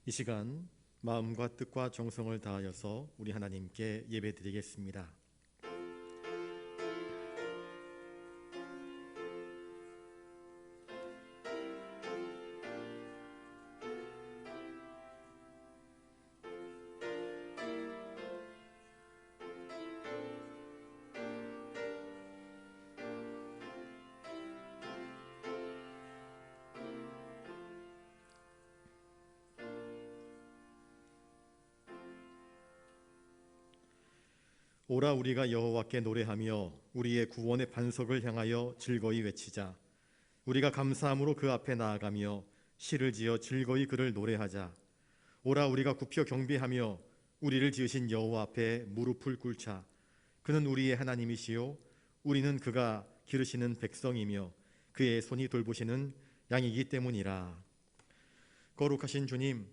이 시간 마음과 뜻과 정성을 다하여서 우리 하나님께 예배드리겠습니다. 오라 우리가 여호와께 노래하며 우리의 구원의 반석을 향하여 즐거이 외치자. 우리가 감사함으로 그 앞에 나아가며 시를 지어 즐거이 그를 노래하자. 오라 우리가 굽혀 경배하며 우리를 지으신 여호와 앞에 무릎을 꿇자. 그는 우리의 하나님이시요 우리는 그가 기르시는 백성이며 그의 손이 돌보시는 양이기 때문이라. 거룩하신 주님,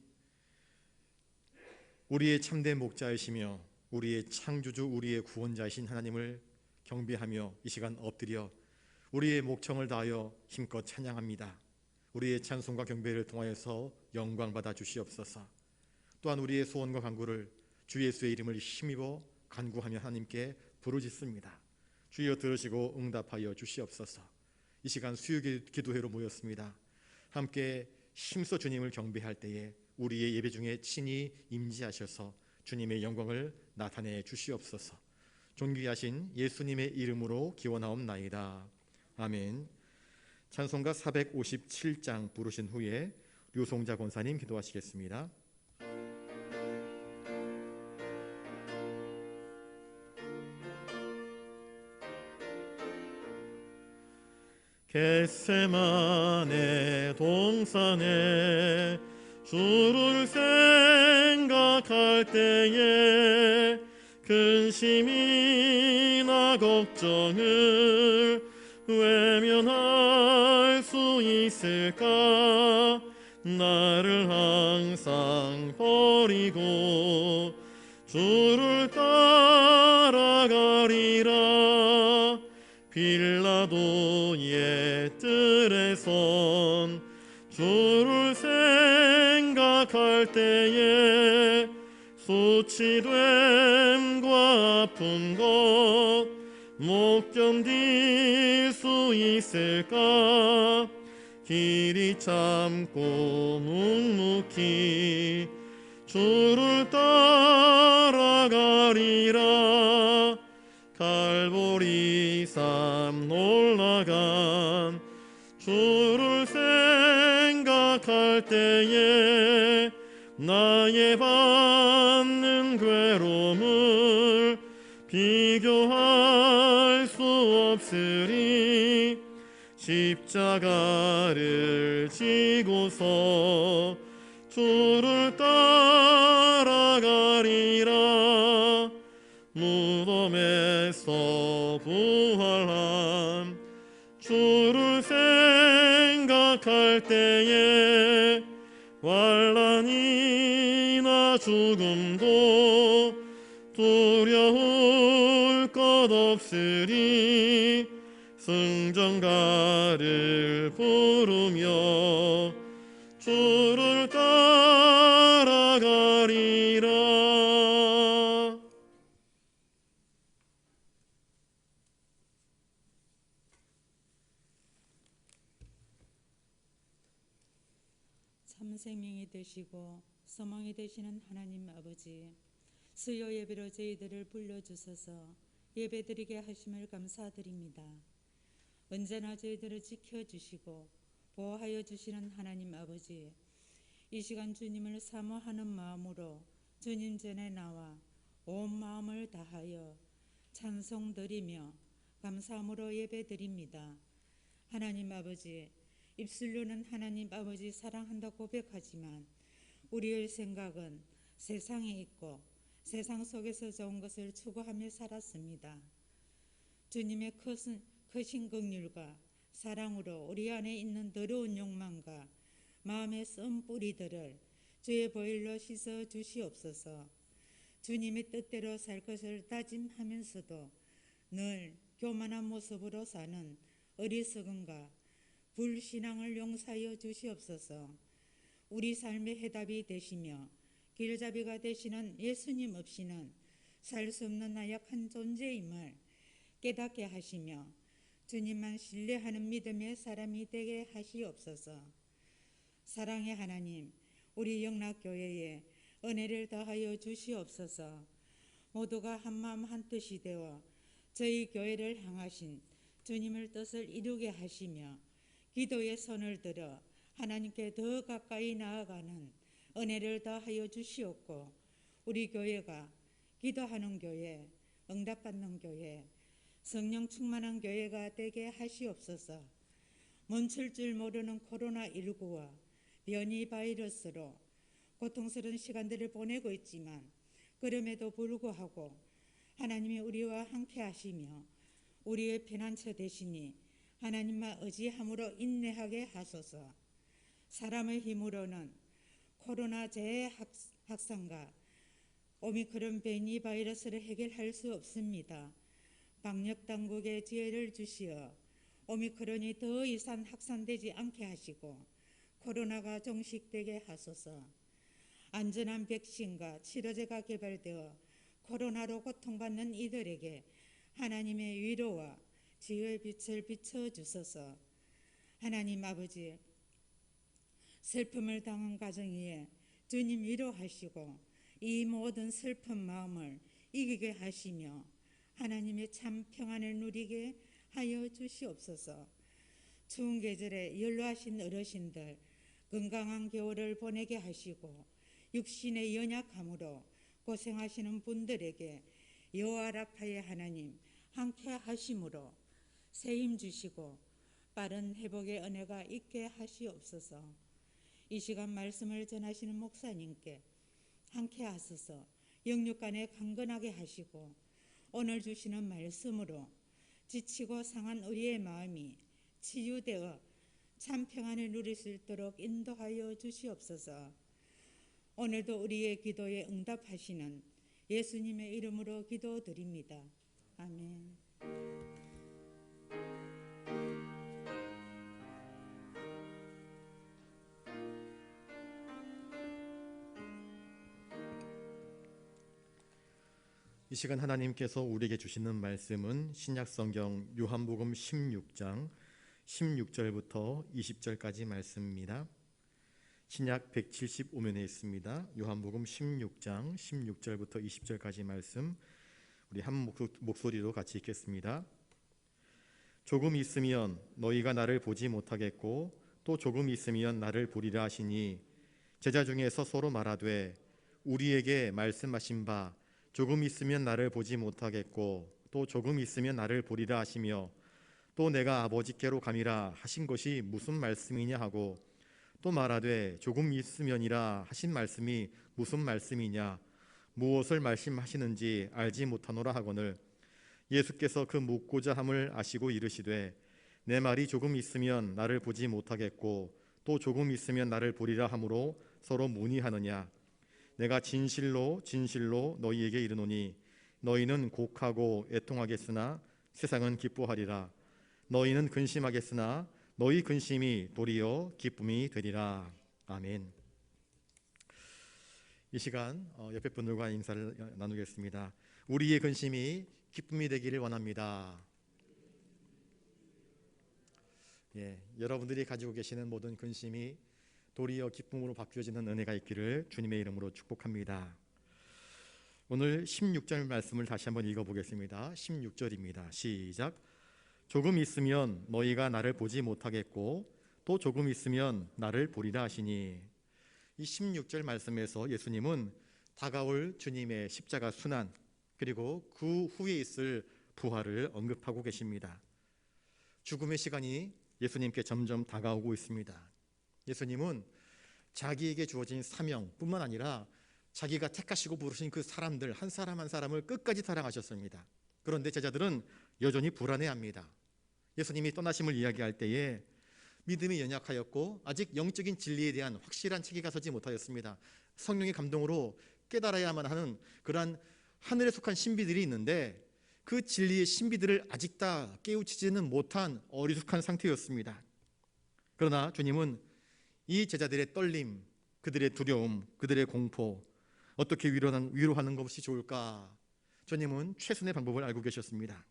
우리의 참된 목자이시며 우리의 창조주, 우리의 구원자이신 하나님을 경배하며 이 시간 엎드려 우리의 목청을 다하여 힘껏 찬양합니다. 우리의 찬송과 경배를 통하여서 영광 받아 주시옵소서. 또한 우리의 소원과 간구를 주 예수의 이름을 힘입어 간구하며 하나님께 부르짖습니다. 주여 들으시고 응답하여 주시옵소서. 이 시간 수요 기도회로 모였습니다. 함께 힘써 주님을 경배할 때에 우리의 예배 중에 친히 임재하셔서 주님의 영광을 나타내 주시옵소서. 존귀하신 예수님의 이름으로 기원하옵나이다. 아멘. 찬송가 457장 부르신 후에 류송자 권사님 기도하시겠습니다. 겟세마네 동산에 주를 생각할 때에 근심이나 걱정을 외면할 수 있을까? 나를 항상 버리고 주를 따라가리라. 빌라도의 뜰에선 주를 생각할 때에 수치됨과 아픈 것 못 견딜 수 있을까? 길이 참고 묵묵히 주를 따라가리라. 갈보리 삶 올라간 주를 생각할 때에 나의 받는 괴로움을 비교할 수 없으리. 십자가를 지고서 주를 따라가리라. 무덤에서 부활한 주를 생각할 때에 환난이나 죽음도 두려울 것 없으리. 승전가를 부르며 주를 따라가리라. 참 생명이 되시고 소망이 되시는 하나님 아버지, 수요 예배로 저희들을 불러주셔서 예배드리게 하심을 감사드립니다. 언제나 저희들을 지켜주시고 보호하여 주시는 하나님 아버지, 이 시간 주님을 사모하는 마음으로 주님 전에 나와 온 마음을 다하여 찬송드리며 감사함으로 예배드립니다. 하나님 아버지, 입술로는 하나님 아버지 사랑한다 고백하지만 우리의 생각은 세상에 있고 세상 속에서 좋은 것을 추구하며 살았습니다. 주님의 크신 긍휼과 사랑으로 우리 안에 있는 더러운 욕망과 마음의 쓴 뿌리들을 주의 보혈로 씻어 주시옵소서. 주님의 뜻대로 살 것을 다짐하면서도 늘 교만한 모습으로 사는 어리석음과 불신앙을 용서하여 주시옵소서. 우리 삶의 해답이 되시며 길잡이가 되시는 예수님 없이는 살 수 없는 나약한 존재임을 깨닫게 하시며 주님만 신뢰하는 믿음의 사람이 되게 하시옵소서. 사랑의 하나님, 우리 영락교회에 은혜를 더하여 주시옵소서. 모두가 한마음 한뜻이 되어 저희 교회를 향하신 주님의 뜻을 이루게 하시며 기도의 손을 들어 하나님께 더 가까이 나아가는 은혜를 더하여 주시옵고, 우리 교회가 기도하는 교회, 응답받는 교회, 성령 충만한 교회가 되게 하시옵소서. 멈출 줄 모르는 코로나19와 변이 바이러스로 고통스러운 시간들을 보내고 있지만 그럼에도 불구하고 하나님이 우리와 함께 하시며 우리의 피난처 되시니 하나님만 의지함으로 인내하게 하소서. 사람의 힘으로는 코로나 재확산과 오미크론 변이 바이러스를 해결할 수 없습니다. 방역당국에 지혜를 주시어 오미크론이 더 이상 확산되지 않게 하시고 코로나가 종식되게 하소서. 안전한 백신과 치료제가 개발되어 코로나로 고통받는 이들에게 하나님의 위로와 지혜의 빛을 비춰주소서. 하나님 아버지, 슬픔을 당한 가정 위에 주님 위로하시고 이 모든 슬픈 마음을 이기게 하시며 하나님의 참 평안을 누리게 하여 주시옵소서. 추운 계절에 연로하신 어르신들 건강한 겨울을 보내게 하시고 육신의 연약함으로 고생하시는 분들에게 여호와 라파의 하나님 함께 하심으로 새 힘 주시고 빠른 회복의 은혜가 있게 하시옵소서. 이 시간 말씀을 전하시는 목사님께 함께 하소서. 영육간에 강건하게 하시고 오늘 주시는 말씀으로 지치고 상한 우리의 마음이 치유되어 참 평안을 누릴 수 있도록 인도하여 주시옵소서. 오늘도 우리의 기도에 응답하시는 예수님의 이름으로 기도드립니다. 아멘. 이 시간 하나님께서 우리에게 주시는 말씀은 신약성경 요한복음 16장 16절부터 20절까지 말씀입니다. 신약 175면에 있습니다. 요한복음 16장 16절부터 20절까지 말씀, 우리 한 목소리로 같이 읽겠습니다. 조금 있으면 너희가 나를 보지 못하겠고 또 조금 있으면 나를 보리라 하시니 제자 중에서 서로 말하되 우리에게 말씀하신 바 조금 있으면 나를 보지 못하겠고 또 조금 있으면 나를 보리라 하시며 또 내가 아버지께로 감이라 하신 것이 무슨 말씀이냐 하고 또 말하되 조금 있으면이라 하신 말씀이 무슨 말씀이냐 무엇을 말씀하시는지 알지 못하노라 하거늘 예수께서 그 묻고자 함을 아시고 이르시되 내 말이 조금 있으면 나를 보지 못하겠고 또 조금 있으면 나를 보리라 하므로 서로 문의하느냐. 내가 진실로 진실로 너희에게 이르노니 너희는 곡하고 애통하겠으나 세상은 기뻐하리라. 너희는 근심하겠으나 너희 근심이 도리어 기쁨이 되리라. 아멘. 이 시간 옆에 분들과 인사를 나누겠습니다. 우리의 근심이 기쁨이 되기를 원합니다. 여러분들이 가지고 계시는 모든 근심이 도리어 기쁨으로 바뀌어지는 은혜가 있기를 주님의 이름으로 축복합니다. 오늘 16절 말씀을 다시 한번 읽어보겠습니다. 16절입니다. 시작. 조금 있으면 너희가 나를 보지 못하겠고 또 조금 있으면 나를 보리라 하시니. 이 16절 말씀에서 예수님은 다가올 주님의 십자가 순환 그리고 그 후에 있을 부활을 언급하고 계십니다. 죽음의 시간이 예수님께 점점 다가오고 있습니다. 예수님은 자기에게 주어진 사명뿐만 아니라 자기가 택하시고 부르신 그 사람들 한 사람 한 사람을 끝까지 사랑하셨습니다. 그런데 제자들은 여전히 불안해합니다. 예수님이 떠나심을 이야기할 때에 믿음이 연약하였고 아직 영적인 진리에 대한 확실한 체계가 서지 못하였습니다. 성령의 감동으로 깨달아야만 하는 그러한 하늘에 속한 신비들이 있는데 그 진리의 신비들을 아직 다 깨우치지는 못한 어리숙한 상태였습니다. 그러나 주님은 이 제자들의 떨림 그들의 두려움, 그들의 공포, 어떻게 위로하는 것이 좋을까? 주님은 최선의 방법을 알고 계셨습니다.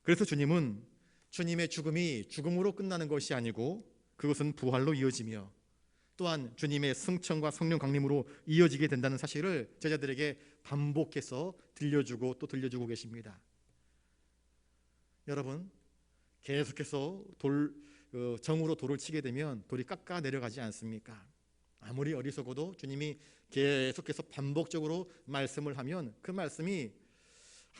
그래서 주님은 주님의 죽음이 죽음으로 끝나는 것이 아니고 그것은 부활로 이어지며 또한 주님의 승천과 성령 강림으로 이어지게 된다는 사실을 제자들에게 반복해서 들려주고 또 들려주고 계십니다. 여러분, 계속해서 정으로 돌을 치게 되면 돌이 깎아 내려가지 않습니까? 아무리 어리석어도 주님이 계속해서 반복적으로 말씀을 하면 그 말씀이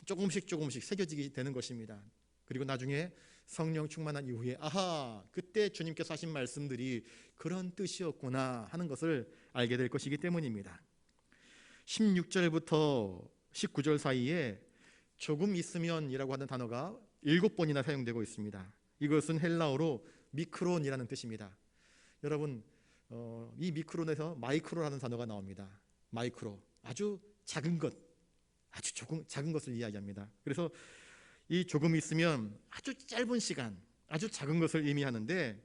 조금씩 새겨지게 되는 것입니다. 그리고 나중에 성령 충만한 이후에 아하, 그때 주님께서 하신 말씀들이 그런 뜻이었구나 하는 것을 알게 될 것이기 때문입니다. 16절부터 19절 사이에 조금 있으면이라고 하는 단어가 7번이나 사용되고 있습니다. 이것은 헬라어로 미크론이라는 뜻입니다. 여러분, 이 미크론에서 마이크로라는 단어가 나옵니다. 마이크로, 아주 작은 것, 아주 작은 것을 이야기합니다. 그래서 이 조금 있으면 아주 짧은 시간, 아주 작은 것을 의미하는데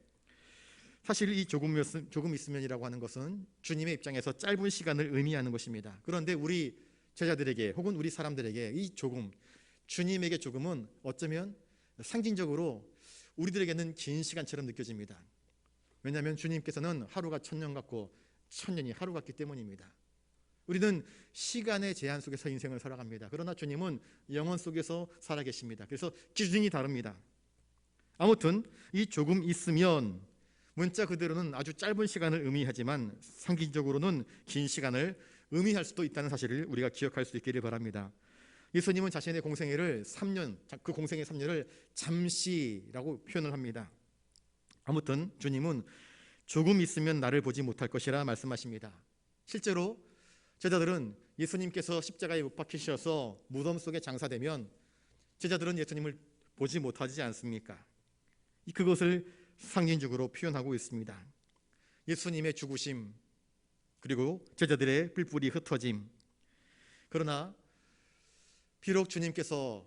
사실 이 조금 있으면이라고 하는 것은 주님의 입장에서 짧은 시간을 의미하는 것입니다. 그런데 우리 제자들에게 혹은 우리 사람들에게 이 조금, 주님에게 조금은 어쩌면 상징적으로 우리들에게는 긴 시간처럼 느껴집니다. 왜냐하면 주님께서는 하루가 1000년 같고 1000년이 하루 같기 때문입니다. 우리는 시간의 제한 속에서 인생을 살아갑니다. 그러나 주님은 영원 속에서 살아계십니다. 그래서 기준이 다릅니다. 아무튼 이 조금 있으면 문자 그대로는 아주 짧은 시간을 의미하지만 상징적으로는 긴 시간을 의미할 수도 있다는 사실을 우리가 기억할 수 있기를 바랍니다. 예수님은 자신의 공생애를 3년, 그 공생애 3년을 잠시라고 표현을 합니다. 아무튼 주님은 조금 있으면 나를 보지 못할 것이라 말씀하십니다. 실제로 제자들은 예수님께서 십자가에 못 박히셔서 무덤 속에 장사되면 제자들은 예수님을 보지 못하지 않습니까? 그것을 상징적으로 표현하고 있습니다. 예수님의 죽으심, 그리고 제자들의 뿔뿔이 흩어짐. 그러나 비록 주님께서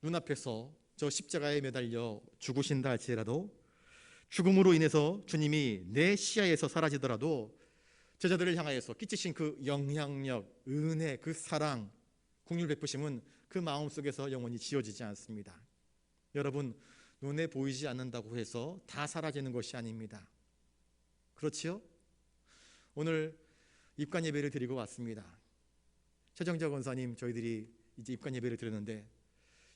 눈앞에서 저 십자가에 매달려 죽으신다 할지라도 죽음으로 인해서 주님이 내 시야에서 사라지더라도 제자들을 향하여서 끼치신 그 영향력, 은혜, 그 사랑, 긍휼 베푸심은 그 마음속에서 영원히 지워지지 않습니다. 여러분, 눈에 보이지 않는다고 해서 다 사라지는 것이 아닙니다. 그렇지요? 오늘 입관 예배를 드리고 왔습니다. 최정자 권사님, 저희들이 이제 입관 예배를 드렸는데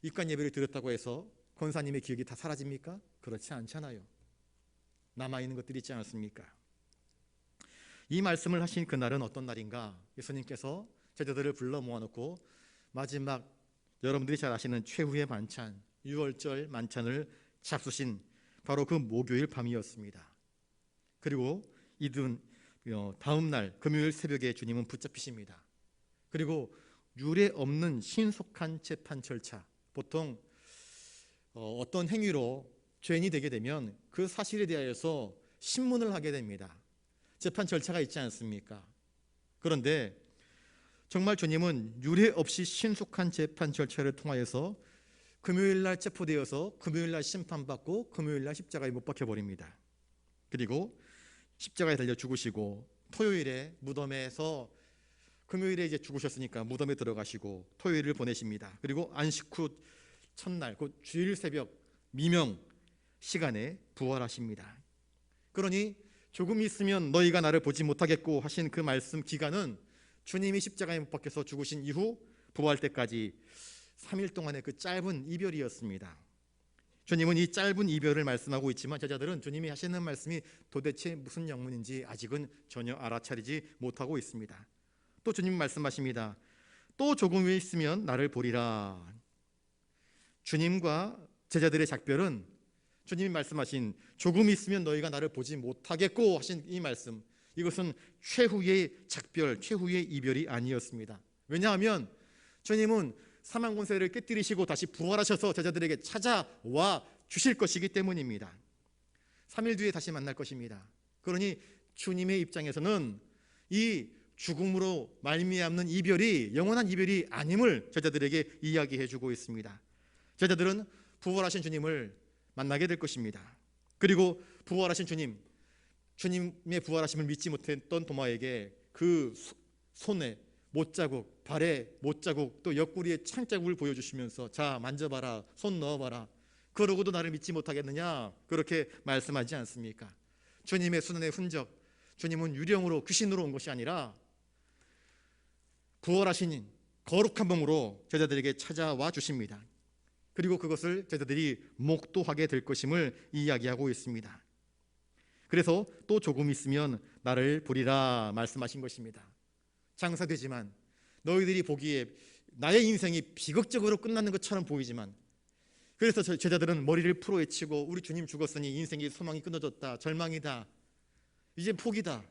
입관 예배를 드렸다고 해서 권사님의 기억이 다 사라집니까? 그렇지 않잖아요. 남아있는 것들이 있지 않습니까? 이 말씀을 하신 그날은 어떤 날인가? 예수님께서 제자들을 불러 모아놓고 마지막 여러분들이 잘 아시는 최후의 만찬, 6월절 만찬을 잡수신 바로 그 목요일 밤이었습니다. 그리고 다음 날 금요일 새벽에 주님은 붙잡히십니다. 그리고 유례 없는 신속한 재판 절차, 보통 어떤 행위로 죄인이 되게 되면 그 사실에 대하여서 신문을 하게 됩니다. 재판 절차가 있지 않습니까? 그런데 정말 주님은 유례 없이 신속한 재판 절차를 통하여서 금요일날 체포되어서 금요일날 심판받고 금요일날 십자가에 못 박혀버립니다. 그리고 십자가에 달려 죽으시고 토요일에 무덤에서 금요일에 이제 죽으셨으니까 무덤에 들어가시고 토요일을 보내십니다. 그리고 안식 후 첫날 곧 주일 새벽 미명 시간에 부활하십니다. 그러니 조금 있으면 너희가 나를 보지 못하겠고 하신 그 말씀 기간은 주님이 십자가에 못 박혀서 죽으신 이후 부활 때까지 3일 동안의 그 짧은 이별이었습니다. 주님은 이 짧은 이별을 말씀하고 있지만 제자들은 주님이 하시는 말씀이 도대체 무슨 영문인지 아직은 전혀 알아차리지 못하고 있습니다. 또 주님 말씀하십니다. 또 조금 있으면 나를 보리라. 주님과 제자들의 작별은 주님이 말씀하신 조금 있으면 너희가 나를 보지 못하겠고 하신 이 말씀, 이것은 최후의 작별, 최후의 이별이 아니었습니다. 왜냐하면 주님은 사망 권세를 깨뜨리시고 다시 부활하셔서 제자들에게 찾아와 주실 것이기 때문입니다. 3일 뒤에 다시 만날 것입니다. 그러니 주님의 입장에서는 이 죽음으로 말미암는 이별이 영원한 이별이 아님을 제자들에게 이야기해 주고 있습니다. 제자들은 부활하신 주님을 만나게 될 것입니다. 그리고 부활하신 주님, 주님의 부활하심을 믿지 못했던 도마에게 그 손에 못자국, 발에 못자국, 또 옆구리에 창자국을 보여주시면서 자 만져봐라, 손 넣어봐라, 그러고도 나를 믿지 못하겠느냐, 그렇게 말씀하지 않습니까? 주님의 손의 흔적, 주님은 유령으로, 귀신으로 온 것이 아니라 부활하신 거룩한 몸으로 제자들에게 찾아와 주십니다. 그리고 그것을 제자들이 목도하게 될 것임을 이야기하고 있습니다. 그래서 또 조금 있으면 나를 보리라 말씀하신 것입니다. 장사되지만 너희들이 보기에 나의 인생이 비극적으로 끝나는 것처럼 보이지만, 그래서 제자들은 머리를 풀어헤치고 우리 주님 죽었으니 인생의 소망이 끊어졌다, 절망이다, 이제 포기다,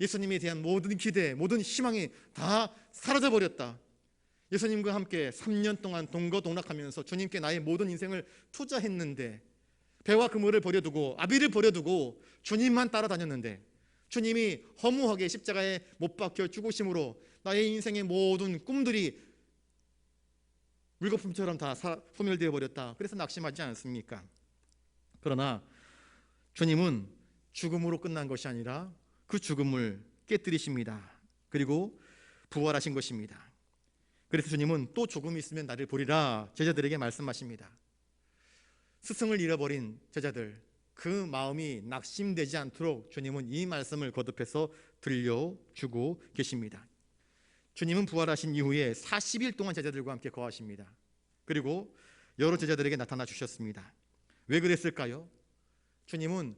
예수님에 대한 모든 기대, 모든 희망이 다 사라져버렸다. 예수님과 함께 3년 동안 동거동락하면서 주님께 나의 모든 인생을 투자했는데, 배와 그물을 버려두고 아비를 버려두고 주님만 따라다녔는데, 주님이 허무하게 십자가에 못 박혀 죽으심으로 나의 인생의 모든 꿈들이 물거품처럼 다 소멸되어 버렸다. 그래서 낙심하지 않습니까? 그러나 주님은 죽음으로 끝난 것이 아니라 그 죽음을 깨뜨리십니다. 그리고 부활하신 것입니다. 그래서 주님은 또 조금 있으면 나를 보리라 제자들에게 말씀하십니다. 스승을 잃어버린 제자들, 그 마음이 낙심되지 않도록 주님은 이 말씀을 거듭해서 들려주고 계십니다. 주님은 부활하신 이후에 40일 동안 제자들과 함께 거하십니다. 그리고 여러 제자들에게 나타나 주셨습니다. 왜 그랬을까요? 주님은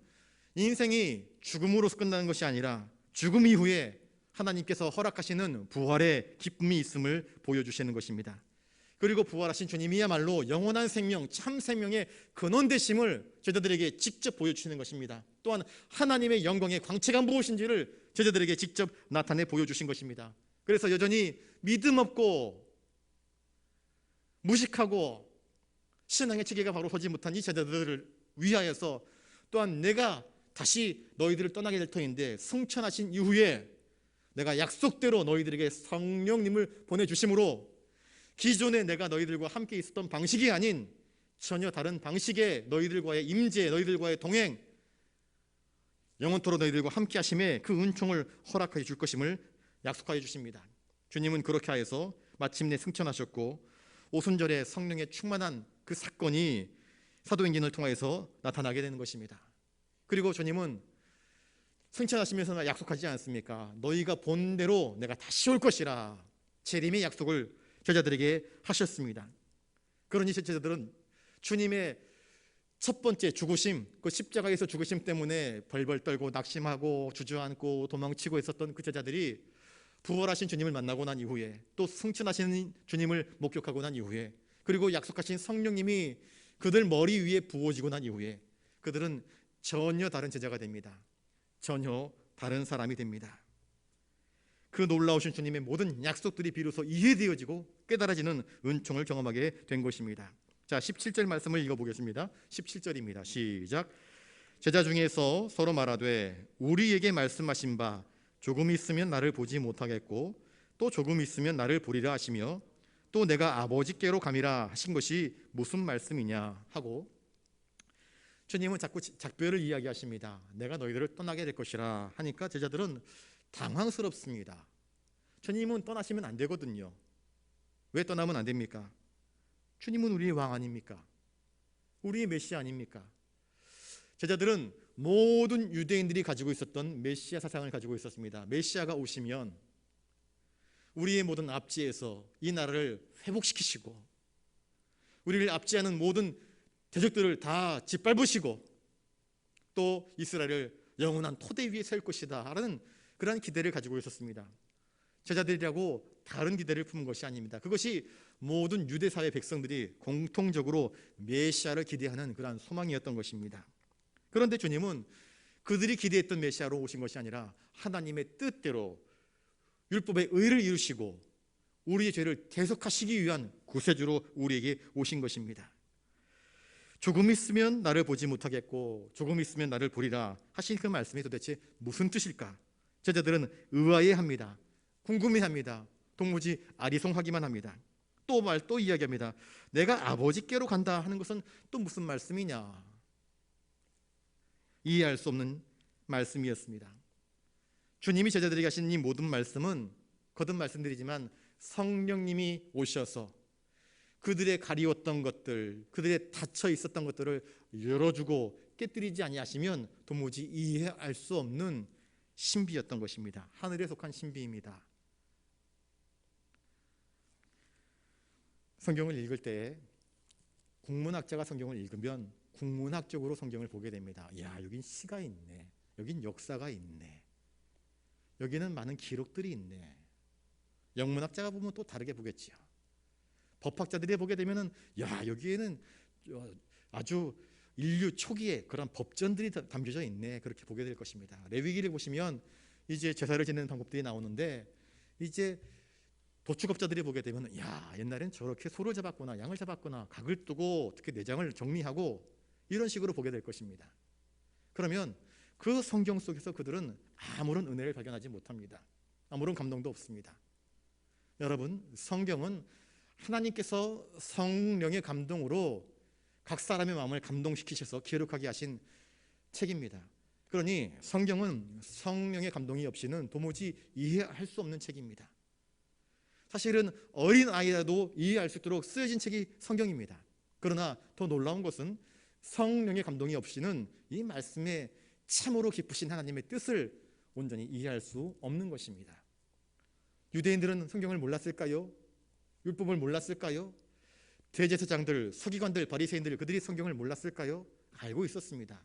인생이 죽음으로서 끝나는 것이 아니라 죽음 이후에 하나님께서 허락하시는 부활의 기쁨이 있음을 보여주시는 것입니다. 그리고 부활하신 주님이야말로 영원한 생명, 참 생명의 근원 되심을 제자들에게 직접 보여주시는 것입니다. 또한 하나님의 영광의 광채가 무엇인지를 제자들에게 직접 나타내 보여주신 것입니다. 그래서 여전히 믿음 없고 무식하고 신앙의 체계가 바로 서지 못한 이 제자들을 위하여서 또한 내가 다시 너희들을 떠나게 될 터인데 승천하신 이후에 내가 약속대로 너희들에게 성령님을 보내주심으로 기존에 내가 너희들과 함께 있었던 방식이 아닌 전혀 다른 방식의 너희들과의 임재, 너희들과의 동행, 영원토록 너희들과 함께 하심에 그 은총을 허락하여 줄 것임을 약속하여 주십니다. 주님은 그렇게 하여서 마침내 승천하셨고 오순절에 성령에 충만한 그 사건이 사도행전을 통해서 나타나게 되는 것입니다. 그리고 주님은 승천하시면서 약속하지 않습니까? 너희가 본대로 내가 다시 올 것이라 재림의 약속을 제자들에게 하셨습니다. 그러니 제자들은 주님의 첫 번째 죽으심, 그 십자가에서 죽으심 때문에 벌벌 떨고 낙심하고 주저앉고 도망치고 있었던 그 제자들이 부활하신 주님을 만나고 난 이후에, 또 승천하신 주님을 목격하고 난 이후에, 그리고 약속하신 성령님이 그들 머리 위에 부어지고 난 이후에 그들은 전혀 다른 제자가 됩니다. 전혀 다른 사람이 됩니다. 그 놀라우신 주님의 모든 약속들이 비로소 이해되어지고 깨달아지는 은총을 경험하게 된 것입니다. 자, 17절 말씀을 읽어보겠습니다. 17절입니다. 시작. 제자 중에서 서로 말하되 우리에게 말씀하신 바 조금 있으면 나를 보지 못하겠고 또 조금 있으면 나를 보리라 하시며 또 내가 아버지께로 감이라 하신 것이 무슨 말씀이냐 하고, 주님은 자꾸 작별을 이야기하십니다. 내가 너희들을 떠나게 될 것이라 하니까 제자들은 당황스럽습니다. 주님은 떠나시면 안 되거든요. 왜 떠나면 안 됩니까? 주님은 우리의 왕 아닙니까? 우리의 메시아 아닙니까? 제자들은 모든 유대인들이 가지고 있었던 메시아 사상을 가지고 있었습니다. 메시아가 오시면 우리의 모든 압제에서 이 나라를 회복시키시고 우리를 압제하는 모든 대적들을 다 짓밟으시고 또 이스라엘을 영원한 토대 위에 세울 것이다 라는 그러한 기대를 가지고 있었습니다. 제자들이라고 다른 기대를 품은 것이 아닙니다. 그것이 모든 유대사회 백성들이 공통적으로 메시아를 기대하는 그러한 소망이었던 것입니다. 그런데 주님은 그들이 기대했던 메시아로 오신 것이 아니라 하나님의 뜻대로 율법의 의를 이루시고 우리의 죄를 대속하시기 위한 구세주로 우리에게 오신 것입니다. 조금 있으면 나를 보지 못하겠고 조금 있으면 나를 보리라 하신 그 말씀이 도대체 무슨 뜻일까? 제자들은 의아해합니다. 궁금해합니다. 도무지 아리송하기만 합니다. 또 이야기합니다. 내가 아버지께로 간다 하는 것은 또 무슨 말씀이냐? 이해할 수 없는 말씀이었습니다. 주님이 제자들에게 하신 이 모든 말씀은 거듭 말씀드리지만 성령님이 오셔서 그들의 가리웠던 것들, 그들의 닫혀 있었던 것들을 열어주고 깨뜨리지 아니하시면 도무지 이해할 수 없는 신비였던 것입니다. 하늘에 속한 신비입니다. 성경을 읽을 때 국문학자가 성경을 읽으면 국문학적으로 성경을 보게 됩니다. 야, 여긴 시가 있네. 여긴 역사가 있네. 여기는 많은 기록들이 있네. 영문학자가 보면 또 다르게 보겠지요. 법학자들이 보게 되면은 야, 여기에는 아주 인류 초기에 그런 법전들이 담겨져 있네. 그렇게 보게 될 것입니다. 레위기를 보시면 이제 제사를 지내는 방법들이 나오는데 이제 도축업자들이 보게 되면 야, 옛날엔 저렇게 소를 잡았구나, 양을 잡았구나, 각을 뜨고 특히 내장을 정리하고 이런 식으로 보게 될 것입니다. 그러면 그 성경 속에서 그들은 아무런 은혜를 발견하지 못합니다. 아무런 감동도 없습니다. 여러분, 성경은 하나님께서 성령의 감동으로 각 사람의 마음을 감동시키셔서 기록하게 하신 책입니다. 그러니 성경은 성령의 감동이 없이는 도무지 이해할 수 없는 책입니다. 사실은 어린 아이라도 이해할 수 있도록 쓰여진 책이 성경입니다. 그러나 더 놀라운 것은 성령의 감동이 없이는 이 말씀에 참으로 깊으신 하나님의 뜻을 온전히 이해할 수 없는 것입니다. 유대인들은 성경을 몰랐을까요? 율법을 몰랐을까요? 대제사장들, 서기관들, 바리새인들 그들이 성경을 몰랐을까요? 알고 있었습니다.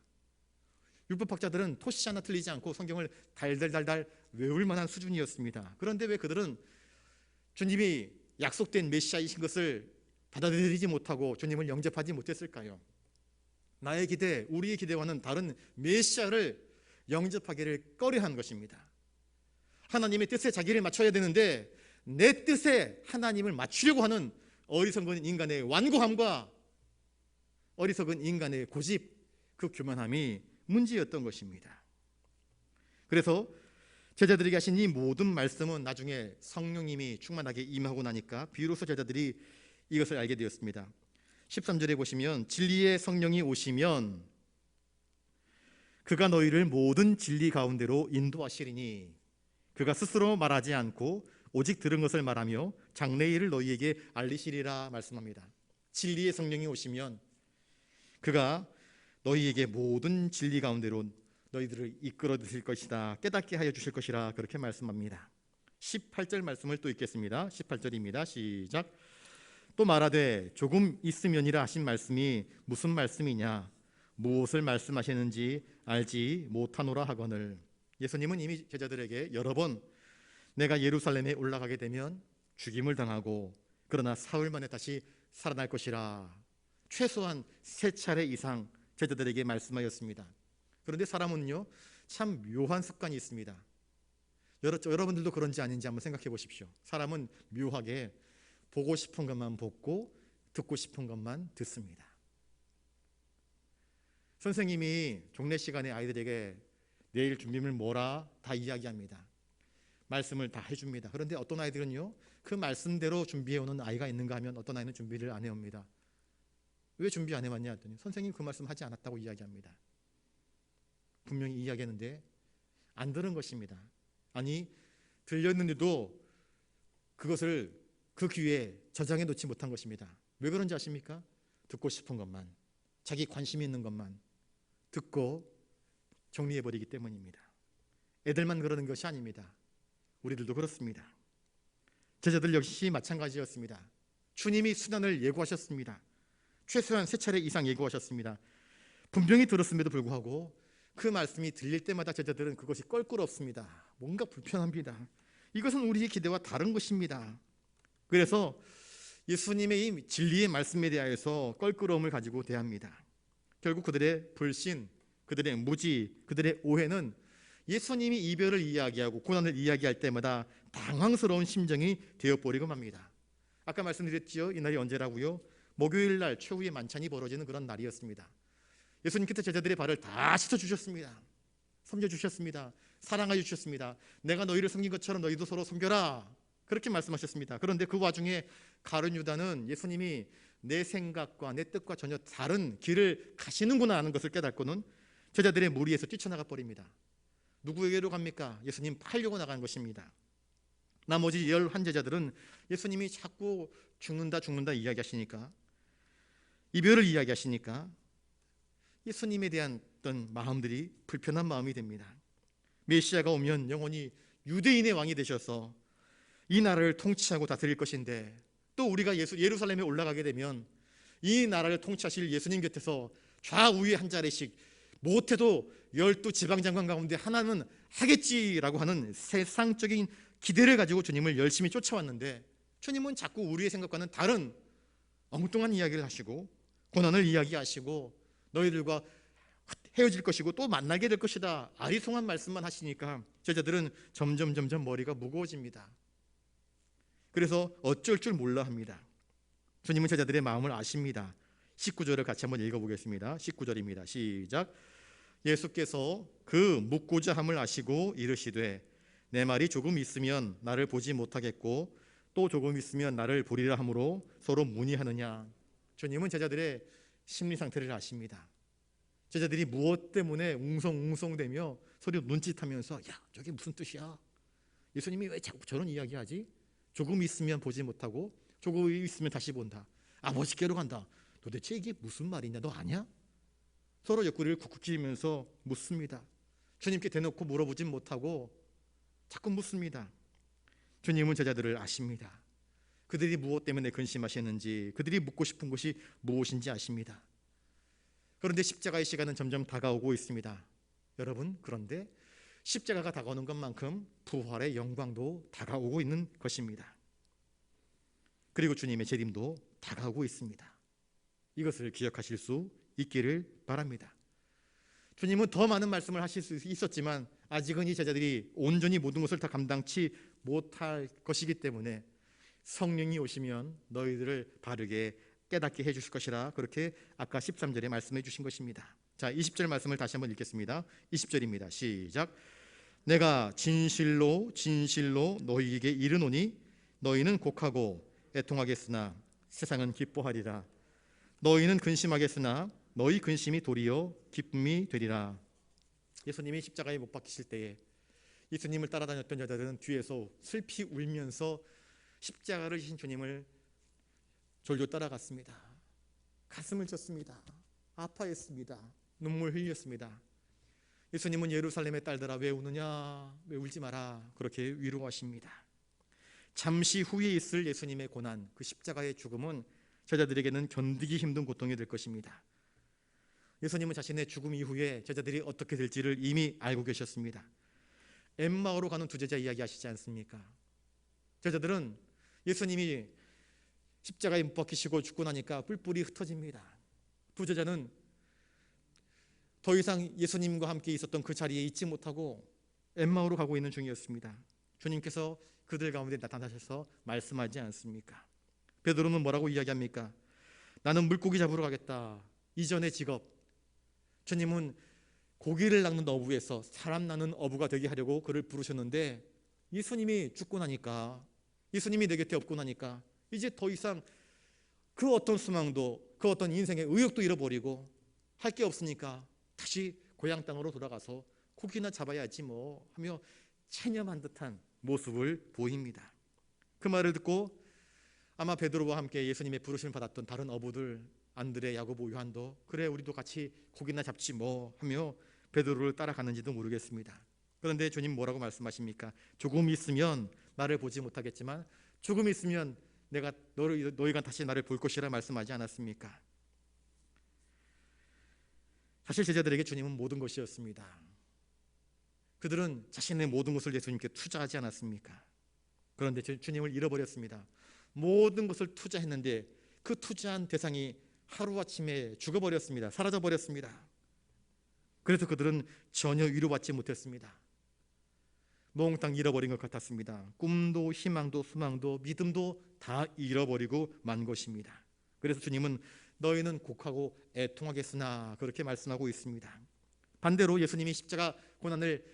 율법학자들은 토시 하나 틀리지 않고 성경을 달달달달 외울 만한 수준이었습니다. 그런데 왜 그들은 주님이 약속된 메시아이신 것을 받아들이지 못하고 주님을 영접하지 못했을까요? 나의 기대, 우리의 기대와는 다른 메시아를 영접하기를 꺼려한 것입니다. 하나님의 뜻에 자기를 맞춰야 되는데 내 뜻에 하나님을 맞추려고 하는 어리석은 인간의 완고함과 어리석은 인간의 고집, 그 교만함이 문제였던 것입니다. 그래서 제자들에게 하신 이 모든 말씀은 나중에 성령님이 충만하게 임하고 나니까 비로소 제자들이 이것을 알게 되었습니다. 13절에 보시면 진리의 성령이 오시면 그가 너희를 모든 진리 가운데로 인도하시리니 그가 스스로 말하지 않고 오직 들은 것을 말하며 장래의 일을 너희에게 알리시리라 말씀합니다. 진리의 성령이 오시면 그가 너희에게 모든 진리 가운데로 너희들을 이끌어 드릴 것이다, 깨닫게 하여 주실 것이라 그렇게 말씀합니다. 18절 말씀을 또 읽겠습니다. 18절입니다. 시작. 또 말하되 조금 있으면이라 하신 말씀이 무슨 말씀이냐, 무엇을 말씀하시는지 알지 못하노라 하거늘. 예수님은 이미 제자들에게 여러 번 내가 예루살렘에 올라가게 되면 죽임을 당하고 그러나 사흘 만에 다시 살아날 것이라 최소한 3차례 이상 제자들에게 말씀하였습니다. 그런데 사람은요 참 묘한 습관이 있습니다. 여러분들도 그런지 아닌지 한번 생각해 보십시오. 사람은 묘하게 보고 싶은 것만 보고 듣고 싶은 것만 듣습니다. 선생님이 종례 시간에 아이들에게 내일 준비물 뭐라 다 이야기합니다. 말씀을 다 해줍니다. 그런데 어떤 아이들은요 그 말씀대로 준비해오는 아이가 있는가 하면 어떤 아이는 준비를 안 해옵니다. 왜 준비 안 해왔냐 했더니 선생님 그 말씀 하지 않았다고 이야기합니다. 분명히 이야기했는데 안 들은 것입니다. 아니 들렸는데도 그것을 그 귀에 저장해 놓지 못한 것입니다. 왜 그런지 아십니까? 듣고 싶은 것만, 자기 관심 있는 것만 듣고 정리해버리기 때문입니다. 애들만 그러는 것이 아닙니다. 우리들도 그렇습니다. 제자들 역시 마찬가지였습니다. 주님이 수단을 예고하셨습니다. 최소한 3차례 이상 예고하셨습니다. 분명히 들었음에도 불구하고 그 말씀이 들릴 때마다 제자들은 그것이 껄끄럽습니다. 뭔가 불편합니다. 이것은 우리의 기대와 다른 것입니다. 그래서 예수님의 이 진리의 말씀에 대하여서 껄끄러움을 가지고 대합니다. 결국 그들의 불신, 그들의 무지, 그들의 오해는 예수님이 이별을 이야기하고 고난을 이야기할 때마다 당황스러운 심정이 되어버리고 맙니다. 아까 말씀드렸지요. 이날이 언제라고요? 목요일 날 최후의 만찬이 벌어지는 그런 날이었습니다. 예수님께서 제자들의 발을 다 씻어주셨습니다. 섬겨주셨습니다. 사랑하여 주셨습니다. 내가 너희를 섬긴 것처럼 너희도 서로 섬겨라, 그렇게 말씀하셨습니다. 그런데 그 와중에 가룟 유다는 예수님이 내 생각과 내 뜻과 전혀 다른 길을 가시는구나 하는 것을 깨닫고는 제자들의 무리에서 뛰쳐나가 버립니다. 누구에게로 갑니까? 예수님 팔려고 나간 것입니다. 나머지 11제자들은 예수님이 자꾸 죽는다 이야기하시니까, 이별을 이야기하시니까 예수님에 대한 어떤 마음들이 불편한 마음이 됩니다. 메시아가 오면 영원히 유대인의 왕이 되셔서 이 나라를 통치하고 다스릴 것인데, 또 우리가 예루살렘에 올라가게 되면 이 나라를 통치하실 예수님 곁에서 좌우에 한 자리씩, 못해도 12지방장관 가운데 하나는 하겠지라고 하는 세상적인 기대를 가지고 주님을 열심히 쫓아왔는데, 주님은 자꾸 우리의 생각과는 다른 엉뚱한 이야기를 하시고 고난을 이야기하시고 너희들과 헤어질 것이고 또 만나게 될 것이다, 아리송한 말씀만 하시니까 제자들은 점점 머리가 무거워집니다. 그래서 어쩔 줄 몰라 합니다. 주님은 제자들의 마음을 아십니다. 19절을 같이 한번 읽어보겠습니다. 19절입니다. 시작. 예수께서 그 묻고자 함을 아시고 이르시되 내 말이 조금 있으면 나를 보지 못하겠고 또 조금 있으면 나를 보리라 하므로 서로 문의하느냐. 주님은 제자들의 심리 상태를 아십니다. 제자들이 무엇 때문에 웅성웅성대며 서로 눈짓하면서 야 저게 무슨 뜻이야? 예수님이 왜 자꾸 저런 이야기하지? 조금 있으면 보지 못하고 조금 있으면 다시 본다. 아버지께로 간다. 도대체 이게 무슨 말이냐? 너 아냐? 서로 옆구리를 쿡쿡 찌르면서 묻습니다. 주님께 대놓고 물어보진 못하고 자꾸 묻습니다. 주님은 제자들을 아십니다. 그들이 무엇 때문에 근심하시는지, 그들이 묻고 싶은 것이 무엇인지 아십니다. 그런데 십자가의 시간은 점점 다가오고 있습니다. 여러분, 그런데 십자가가 다가오는 것만큼 부활의 영광도 다가오고 있는 것입니다. 그리고 주님의 재림도 다가오고 있습니다. 이것을 기억하실 수 있기를 바랍니다. 주님은 더 많은 말씀을 하실 수 있었지만 아직은 이 제자들이 온전히 모든 것을 다 감당치 못할 것이기 때문에 성령이 오시면 너희들을 바르게 깨닫게 해주실 것이라, 그렇게 아까 13절에 말씀해 주신 것입니다. 자, 20절 말씀을 다시 한번 읽겠습니다. 20절입니다. 시작. 내가 진실로 너희에게 이르노니 너희는 곡하고 애통하겠으나 세상은 기뻐하리라. 너희는 근심하겠으나 너희 근심이 도리어 기쁨이 되리라. 예수님이 십자가에 못 박히실 때에 예수님을 따라다녔던 여자들은 뒤에서 슬피 울면서 십자가를 지신 주님을 졸졸 따라갔습니다. 가슴을 쳤습니다. 아파했습니다. 눈물 흘렸습니다. 예수님은 예루살렘의 딸들아 왜 우느냐, 왜 울지 마라, 그렇게 위로하십니다. 잠시 후에 있을 예수님의 고난, 그 십자가의 죽음은 제자들에게는 견디기 힘든 고통이 될 것입니다. 예수님은 자신의 죽음 이후에 제자들이 어떻게 될지를 이미 알고 계셨습니다. 엠마오로 가는 두 제자 이야기 하시지 않습니까? 제자들은 예수님이 십자가에 못 박히시고 죽고 나니까 뿔뿔이 흩어집니다. 두 제자는 더 이상 예수님과 함께 있었던 그 자리에 있지 못하고 엠마오로 가고 있는 중이었습니다. 주님께서 그들 가운데 나타나셔서 말씀하지 않습니까? 베드로는 뭐라고 이야기합니까? 나는 물고기 잡으러 가겠다. 이전의 직업. 주님은 고기를 낚는 어부에서 사람 낚는 어부가 되게 하려고 그를 부르셨는데 예수님이 죽고 나니까, 예수님이 내 곁에 없고 나니까 이제 더 이상 그 어떤 소망도, 그 어떤 인생의 의욕도 잃어버리고 할 게 없으니까 다시 고향 땅으로 돌아가서 고기나 잡아야지 뭐 하며 체념한 듯한 모습을 보입니다. 그 말을 듣고 아마 베드로와 함께 예수님의 부르심을 받았던 다른 어부들, 안드레, 야고보, 요한도 그래 우리도 같이 고기나 잡지 뭐 하며 베드로를 따라가는지도 모르겠습니다. 그런데 주님 뭐라고 말씀하십니까? 조금 있으면 나를 보지 못하겠지만 조금 있으면 내가 너희가 다시 나를 볼 것이라 말씀하지 않았습니까? 사실 제자들에게 주님은 모든 것이었습니다. 그들은 자신의 모든 것을 예수님께 투자하지 않았습니까? 그런데 주님을 잃어버렸습니다. 모든 것을 투자했는데 그 투자한 대상이 하루아침에 죽어버렸습니다. 사라져버렸습니다. 그래서 그들은 전혀 위로받지 못했습니다. 몽땅 잃어버린 것 같았습니다. 꿈도 희망도 소망도 믿음도 다 잃어버리고 만 것입니다. 그래서 주님은 너희는 곡하고 애통하겠으나 그렇게 말씀하고 있습니다. 반대로 예수님이 십자가 고난을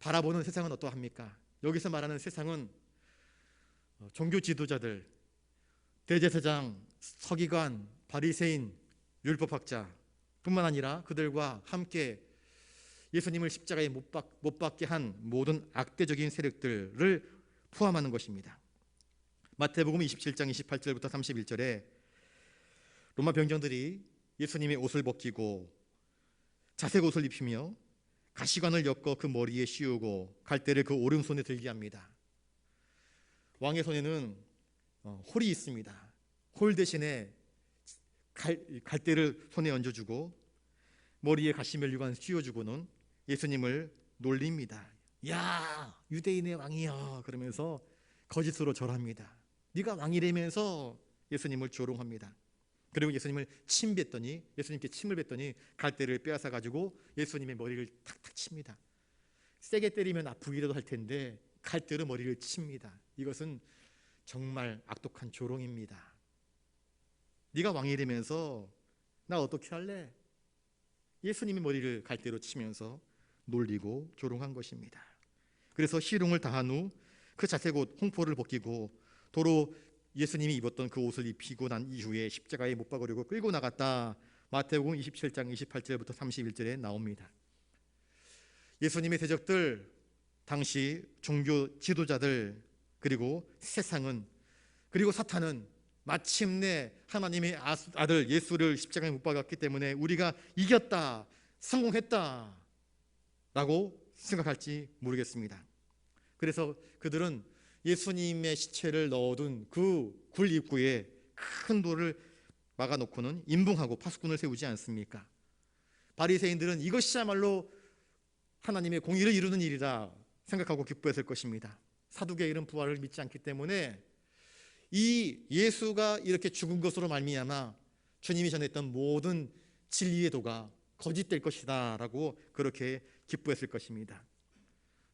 바라보는 세상은 어떠합니까? 여기서 말하는 세상은 종교 지도자들, 대제사장, 서기관, 바리새인, 율법학자 뿐만 아니라 그들과 함께 예수님을 십자가에 못 박게 한 모든 악대적인 세력들을 포함하는 것입니다. 마태복음 27장 28절부터 31절에 로마 병정들이 예수님의 옷을 벗기고 자색 옷을 입히며 가시관을 엮어 그 머리에 씌우고 갈대를 그 오른손에 들게 합니다. 왕의 손에는 홀이 있습니다. 홀 대신에 갈대를 손에 얹어주고 머리에 가시면류관 씌워주고는 예수님을 놀립니다. 야, 유대인의 왕이야 그러면서 거짓으로 절합니다. 네가 왕이라면서 예수님을 조롱합니다. 그리고 예수님을 예수님께 침을 뱉더니 갈대를 빼앗아 가지고 예수님의 머리를 탁탁 칩니다. 세게 때리면 아프기라도 할 텐데 갈대로 머리를 칩니다. 이것은 정말 악독한 조롱입니다. 네가 왕이라면서 나 어떻게 할래? 예수님의 머리를 갈대로 치면서 놀리고 조롱한 것입니다. 그래서 희롱을 다한 후 그 자색옷 홍포를 벗기고 도로 예수님이 입었던 그 옷을 입히고 난 이후에 십자가에 못 박으려고 끌고 나갔다. 마태복음 27장 28절부터 31절에 나옵니다. 예수님의 대적들, 당시 종교 지도자들, 그리고 세상은, 그리고 사탄은 마침내 하나님의 아들 예수를 십자가에 못 박았기 때문에 우리가 이겼다, 성공했다 라고 생각할지 모르겠습니다. 그래서 그들은 예수님의 시체를 넣어둔 그 굴 입구에 큰 돌을 막아놓고는 인붕하고 파수꾼을 세우지 않습니까? 바리새인들은 이것이야말로 하나님의 공의를 이루는 일이다 생각하고 기뻐했을 것입니다. 사두개인은 부활을 믿지 않기 때문에 이 예수가 이렇게 죽은 것으로 말미암아 주님이 전했던 모든 진리의 도가 거짓될 것이다 라고 그렇게 기뻐했을 것입니다.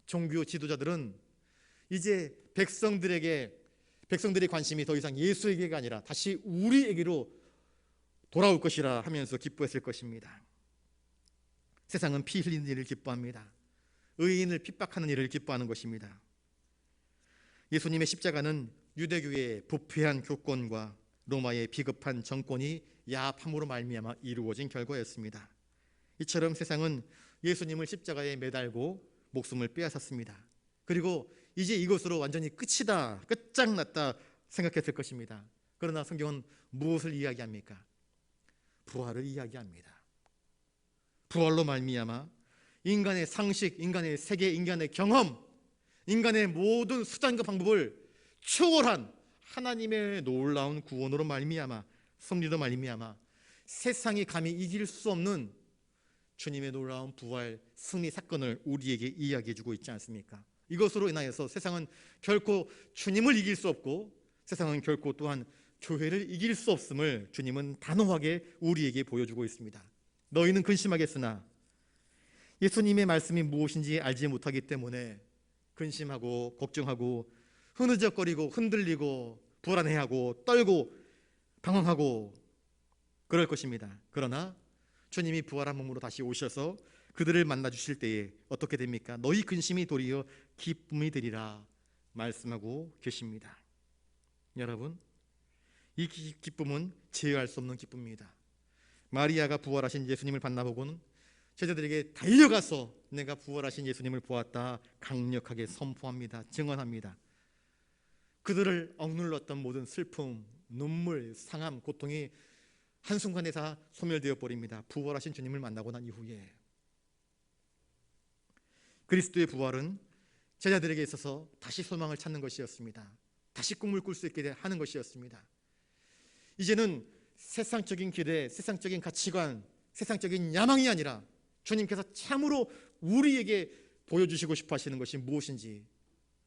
종교 지도자들은 이제 백성들의 관심이 더 이상 예수에게가 아니라 다시 우리에게로 돌아올 것이라 하면서 기뻐했을 것입니다. 세상은 피 흘리는 일을 기뻐합니다. 의인을 핍박하는 일을 기뻐하는 것입니다. 예수님의 십자가는 유대교의 부패한 교권과 로마의 비겁한 정권이 야합함으로 말미암아 이루어진 결과였습니다. 이처럼 세상은 예수님을 십자가에 매달고 목숨을 빼앗았습니다. 그리고 이제 이것으로 완전히 끝이다, 끝장났다 생각했을 것입니다. 그러나 성경은 무엇을 이야기합니까? 부활을 이야기합니다. 부활로 말미암아 인간의 상식, 인간의 세계, 인간의 경험, 인간의 모든 수단과 방법을 초월한 하나님의 놀라운 구원으로 말미암아, 섭리로 말미암아 세상이 감히 이길 수 없는 주님의 놀라운 부활 승리 사건을 우리에게 이야기해주고 있지 않습니까? 이것으로 인하여서 세상은 결코 주님을 이길 수 없고 세상은 결코 또한 교회를 이길 수 없음을 주님은 단호하게 우리에게 보여주고 있습니다. 너희는 근심하겠으나 예수님의 말씀이 무엇인지 알지 못하기 때문에 근심하고 걱정하고 흐느적거리고 흔들리고 불안해하고 떨고 방황하고 그럴 것입니다. 그러나 주님이 부활한 몸으로 다시 오셔서 그들을 만나 주실 때에 어떻게 됩니까? 너희 근심이 도리어 기쁨이 되리라 말씀하고 계십니다. 여러분, 이 기쁨은 제어할 수 없는 기쁨입니다. 마리아가 부활하신 예수님을 만나보고는 제자들에게 달려가서 내가 부활하신 예수님을 보았다 강력하게 선포합니다. 증언합니다. 그들을 억눌렀던 모든 슬픔, 눈물, 상함, 고통이 한순간에 다 소멸되어 버립니다. 부활하신 주님을 만나고 난 이후에 그리스도의 부활은 제자들에게 있어서 다시 소망을 찾는 것이었습니다. 다시 꿈을 꿀 수 있게 하는 것이었습니다. 이제는 세상적인 기대, 세상적인 가치관, 세상적인 야망이 아니라 주님께서 참으로 우리에게 보여주시고 싶어 하시는 것이 무엇인지,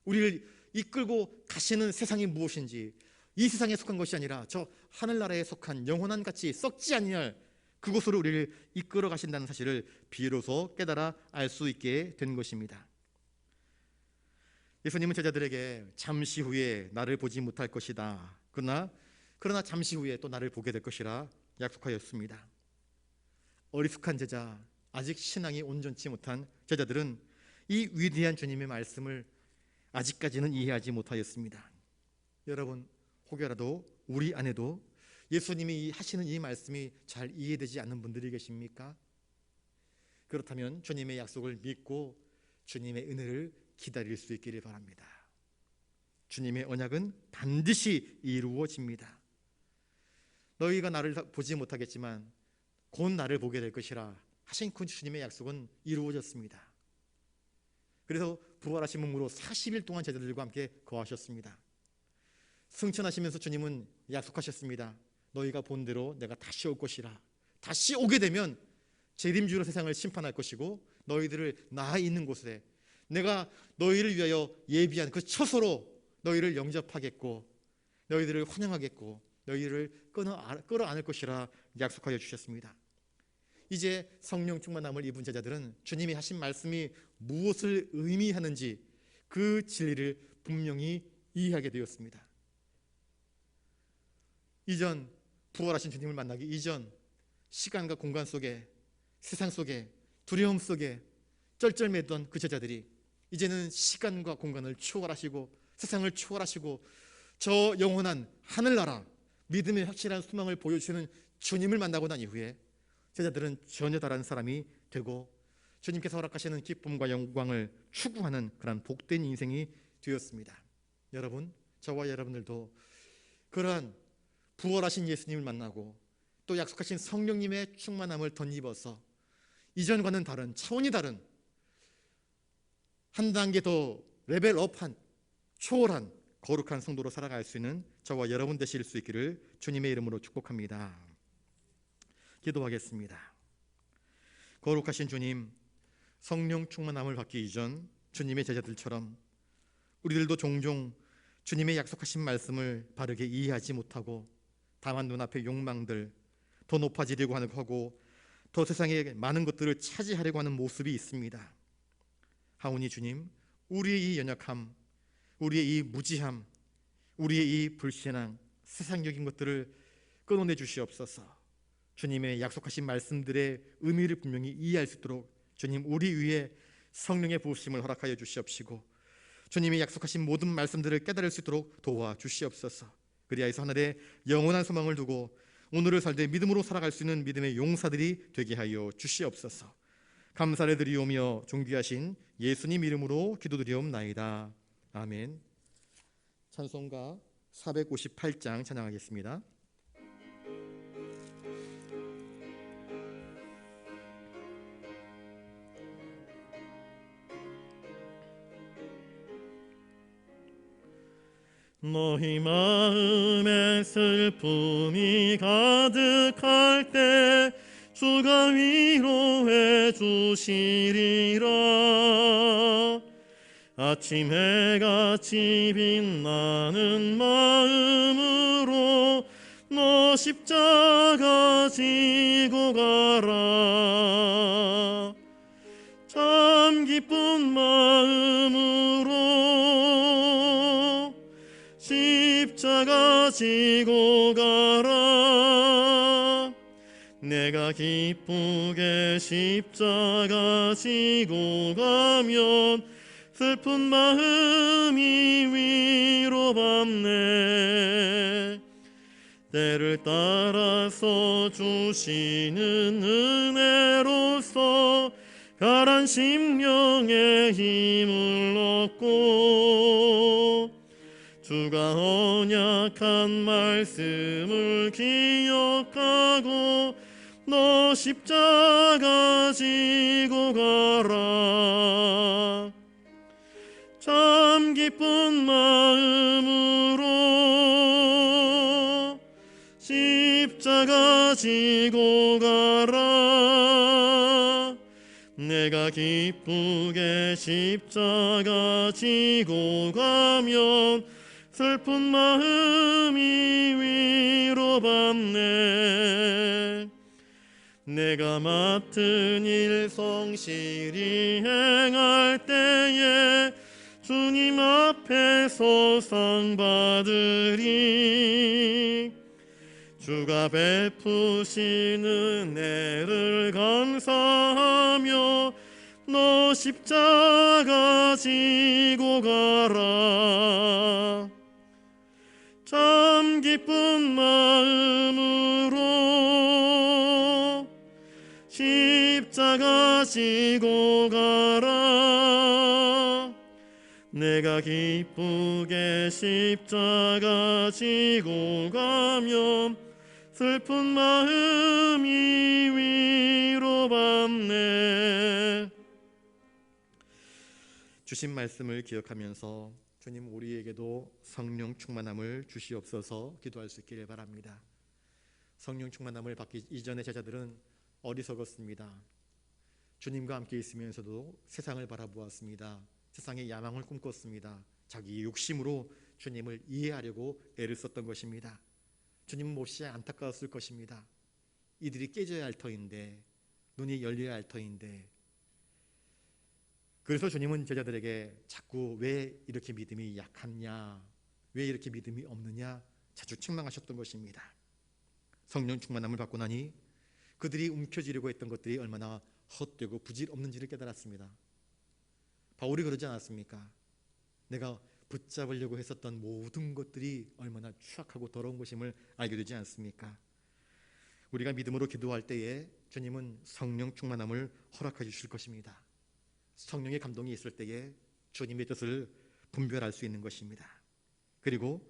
우리를 이끌고 가시는 세상이 무엇인지, 이 세상에 속한 것이 아니라 저 하늘나라에 속한 영원한 가치, 썩지 아니할 그곳으로 우리를 이끌어 가신다는 사실을 비로소 깨달아 알 수 있게 된 것입니다. 예수님은 제자들에게 잠시 후에 나를 보지 못할 것이다, 그러나 잠시 후에 또 나를 보게 될 것이라 약속하였습니다. 어리숙한 제자, 아직 신앙이 온전치 못한 제자들은 이 위대한 주님의 말씀을 아직까지는 이해하지 못하였습니다. 여러분, 혹여라도 우리 안에도 예수님이 하시는 이 말씀이 잘 이해되지 않는 분들이 계십니까? 그렇다면 주님의 약속을 믿고 주님의 은혜를 기다릴 수 있기를 바랍니다. 주님의 언약은 반드시 이루어집니다. 너희가 나를 보지 못하겠지만 곧 나를 보게 될 것이라 하신 그 주님의 약속은 이루어졌습니다. 그래서 부활하신 몸으로 40일 동안 제자들과 함께 거하셨습니다. 승천하시면서 주님은 약속하셨습니다. 너희가 본 대로 내가 다시 올 것이라. 다시 오게 되면 재림주로 세상을 심판할 것이고 너희들을 나 있는 곳에 내가 너희를 위하여 예비한 그 처소로 너희를 영접하겠고 너희들을 환영하겠고 너희를 끌어안을 것이라 약속하여 주셨습니다. 이제 성령 충만함을 입은 제자들은 주님이 하신 말씀이 무엇을 의미하는지 그 진리를 분명히 이해하게 되었습니다. 이전 부활하신 주님을 만나기 이전 시간과 공간 속에 세상 속에 두려움 속에 쩔쩔매던 그 제자들이 이제는 시간과 공간을 초월하시고 세상을 초월하시고 저 영원한 하늘나라 믿음의 확실한 소망을 보여주시는 주님을 만나고 난 이후에 제자들은 전혀 다른 사람이 되고 주님께서 허락하시는 기쁨과 영광을 추구하는 그런 복된 인생이 되었습니다. 여러분, 저와 여러분들도 그러한 부활하신 예수님을 만나고 또 약속하신 성령님의 충만함을 덧입어서 이전과는 다른 차원이 다른 한 단계 더 레벨업한 초월한 거룩한 성도로 살아갈 수 있는 저와 여러분 되실 수 있기를 주님의 이름으로 축복합니다. 기도하겠습니다. 거룩하신 주님, 성령 충만함을 받기 이전 주님의 제자들처럼 우리들도 종종 주님의 약속하신 말씀을 바르게 이해하지 못하고 다만 눈앞의 욕망들, 더 높아지려고 하고 더 세상에 많은 것들을 차지하려고 하는 모습이 있습니다. 하오니 주님, 우리의 이 연약함, 우리의 이 무지함, 우리의 이 불신앙, 세상적인 것들을 끊어내 주시옵소서. 주님의 약속하신 말씀들의 의미를 분명히 이해할 수 있도록 주님 우리 위에 성령의 부으심을 허락하여 주시옵시고 주님이 약속하신 모든 말씀들을 깨달을 수 있도록 도와주시옵소서. 그리하여서 하늘에 영원한 소망을 두고 오늘을 살되 믿음으로 살아갈 수 있는 믿음의 용사들이 되게 하여 주시옵소서. 감사를 드리오며 존귀하신 예수님 이름으로 기도드리옵나이다. 아멘. 찬송가 458장 찬양하겠습니다. 너희 마음에 슬픔이 가득할 때 주가 위로해 주시리라. 아침 해같이 빛나는 마음으로 너 십자가 지고 가라. 참 기쁜 마음으로 십자가 지고 가라. 내가 기쁘게 십자가 지고 가면 슬픈 마음이 위로받네. 때를 따라서 주시는 은혜로서 가란 심령에 힘을 얻고 주가 언약한 말씀을 기억하고 너 십자가 지고 가라. 참 기쁜 마음으로 십자가 지고 가라. 내가 기쁘게 십자가 지고 가면 슬픈 마음이 위로받네. 내가 맡은 일 성실히 행할 때에 주님 앞에서 상 받으리. 주가 베푸신 은혜를 감사하며 너 십자가 지고 가라. 참 기쁜 마음으로 십자가 십자가 지고 가라. 내가 기쁘게 십자가 지고 가며 슬픈 마음이 위로받네. 주신 말씀을 기억하면서 주님 우리에게도 성령 충만함을 주시옵소서 기도할 수 있기를 바랍니다. 성령 충만함을 받기 이전의 제자들은 어리석었습니다. 주님과 함께 있으면서도 세상을 바라보았습니다. 세상의 야망을 꿈꿨습니다. 자기 욕심으로 주님을 이해하려고 애를 썼던 것입니다. 주님 몹시 안타까웠을 것입니다. 이들이 깨져야 할 터인데, 눈이 열려야 할 터인데, 그래서 주님은 제자들에게 자꾸 왜 이렇게 믿음이 약하냐, 왜 이렇게 믿음이 없느냐 자주 책망하셨던 것입니다. 성령 충만함을 받고 나니 그들이 움켜쥐려고 했던 것들이 얼마나 헛되고 부질없는지를 깨달았습니다. 바울이 그러지 않았습니까? 내가 붙잡으려고 했었던 모든 것들이 얼마나 추악하고 더러운 것임을 알게 되지 않습니까? 우리가 믿음으로 기도할 때에 주님은 성령 충만함을 허락해 주실 것입니다. 성령의 감동이 있을 때에 주님의 뜻을 분별할 수 있는 것입니다. 그리고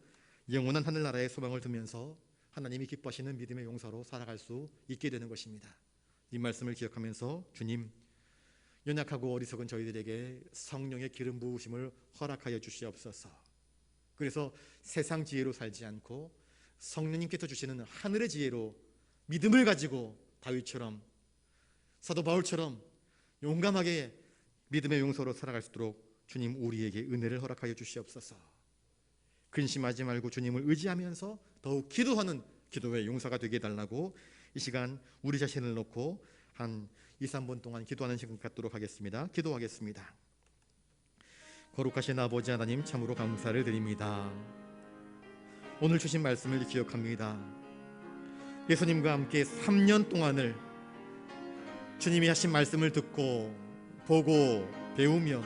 영원한 하늘나라의 소망을 두면서 하나님이 기뻐하시는 믿음의 용사로 살아갈 수 있게 되는 것입니다. 이 말씀을 기억하면서 주님, 연약하고 어리석은 저희들에게 성령의 기름 부으심을 허락하여 주시옵소서. 그래서 세상 지혜로 살지 않고 성령님께서 주시는 하늘의 지혜로 믿음을 가지고 다윗처럼, 사도 바울처럼 용감하게 믿음의 용사로 살아갈 수 있도록 주님 우리에게 은혜를 허락하여 주시옵소서. 근심하지 말고 주님을 의지하면서 더욱 기도하는 기도의 용사가 되게 해달라고 이 시간 우리 자신을 놓고 한 2-3분 동안 기도하는 시간 갖도록 하겠습니다. 기도하겠습니다. 거룩하신 아버지 하나님, 참으로 감사를 드립니다. 오늘 주신 말씀을 기억합니다. 예수님과 함께 3년 동안을 주님이 하신 말씀을 듣고 보고 배우며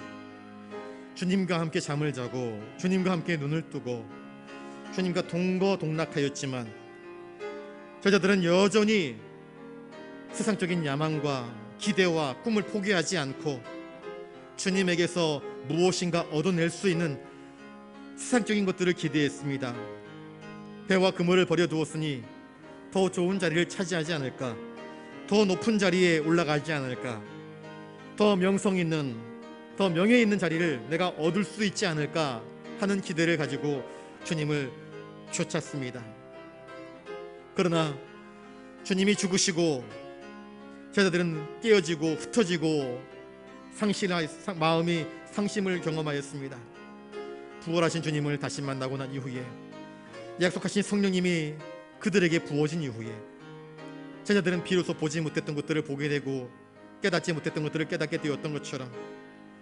주님과 함께 잠을 자고 주님과 함께 눈을 뜨고 주님과 동거동락하였지만 저자들은 여전히 세상적인 야망과 기대와 꿈을 포기하지 않고 주님에게서 무엇인가 얻어낼 수 있는 세상적인 것들을 기대했습니다. 배와 그물을 버려두었으니 더 좋은 자리를 차지하지 않을까, 더 높은 자리에 올라가지 않을까, 더 명성 있는, 더 명예 있는 자리를 내가 얻을 수 있지 않을까 하는 기대를 가지고 주님을 쫓았습니다. 그러나 주님이 죽으시고 제자들은 깨어지고 흩어지고 마음이 상심을 경험하였습니다. 부활하신 주님을 다시 만나고 난 이후에, 약속하신 성령님이 그들에게 부어진 이후에 제자들은 비로소 보지 못했던 것들을 보게 되고 깨닫지 못했던 것들을 깨닫게 되었던 것처럼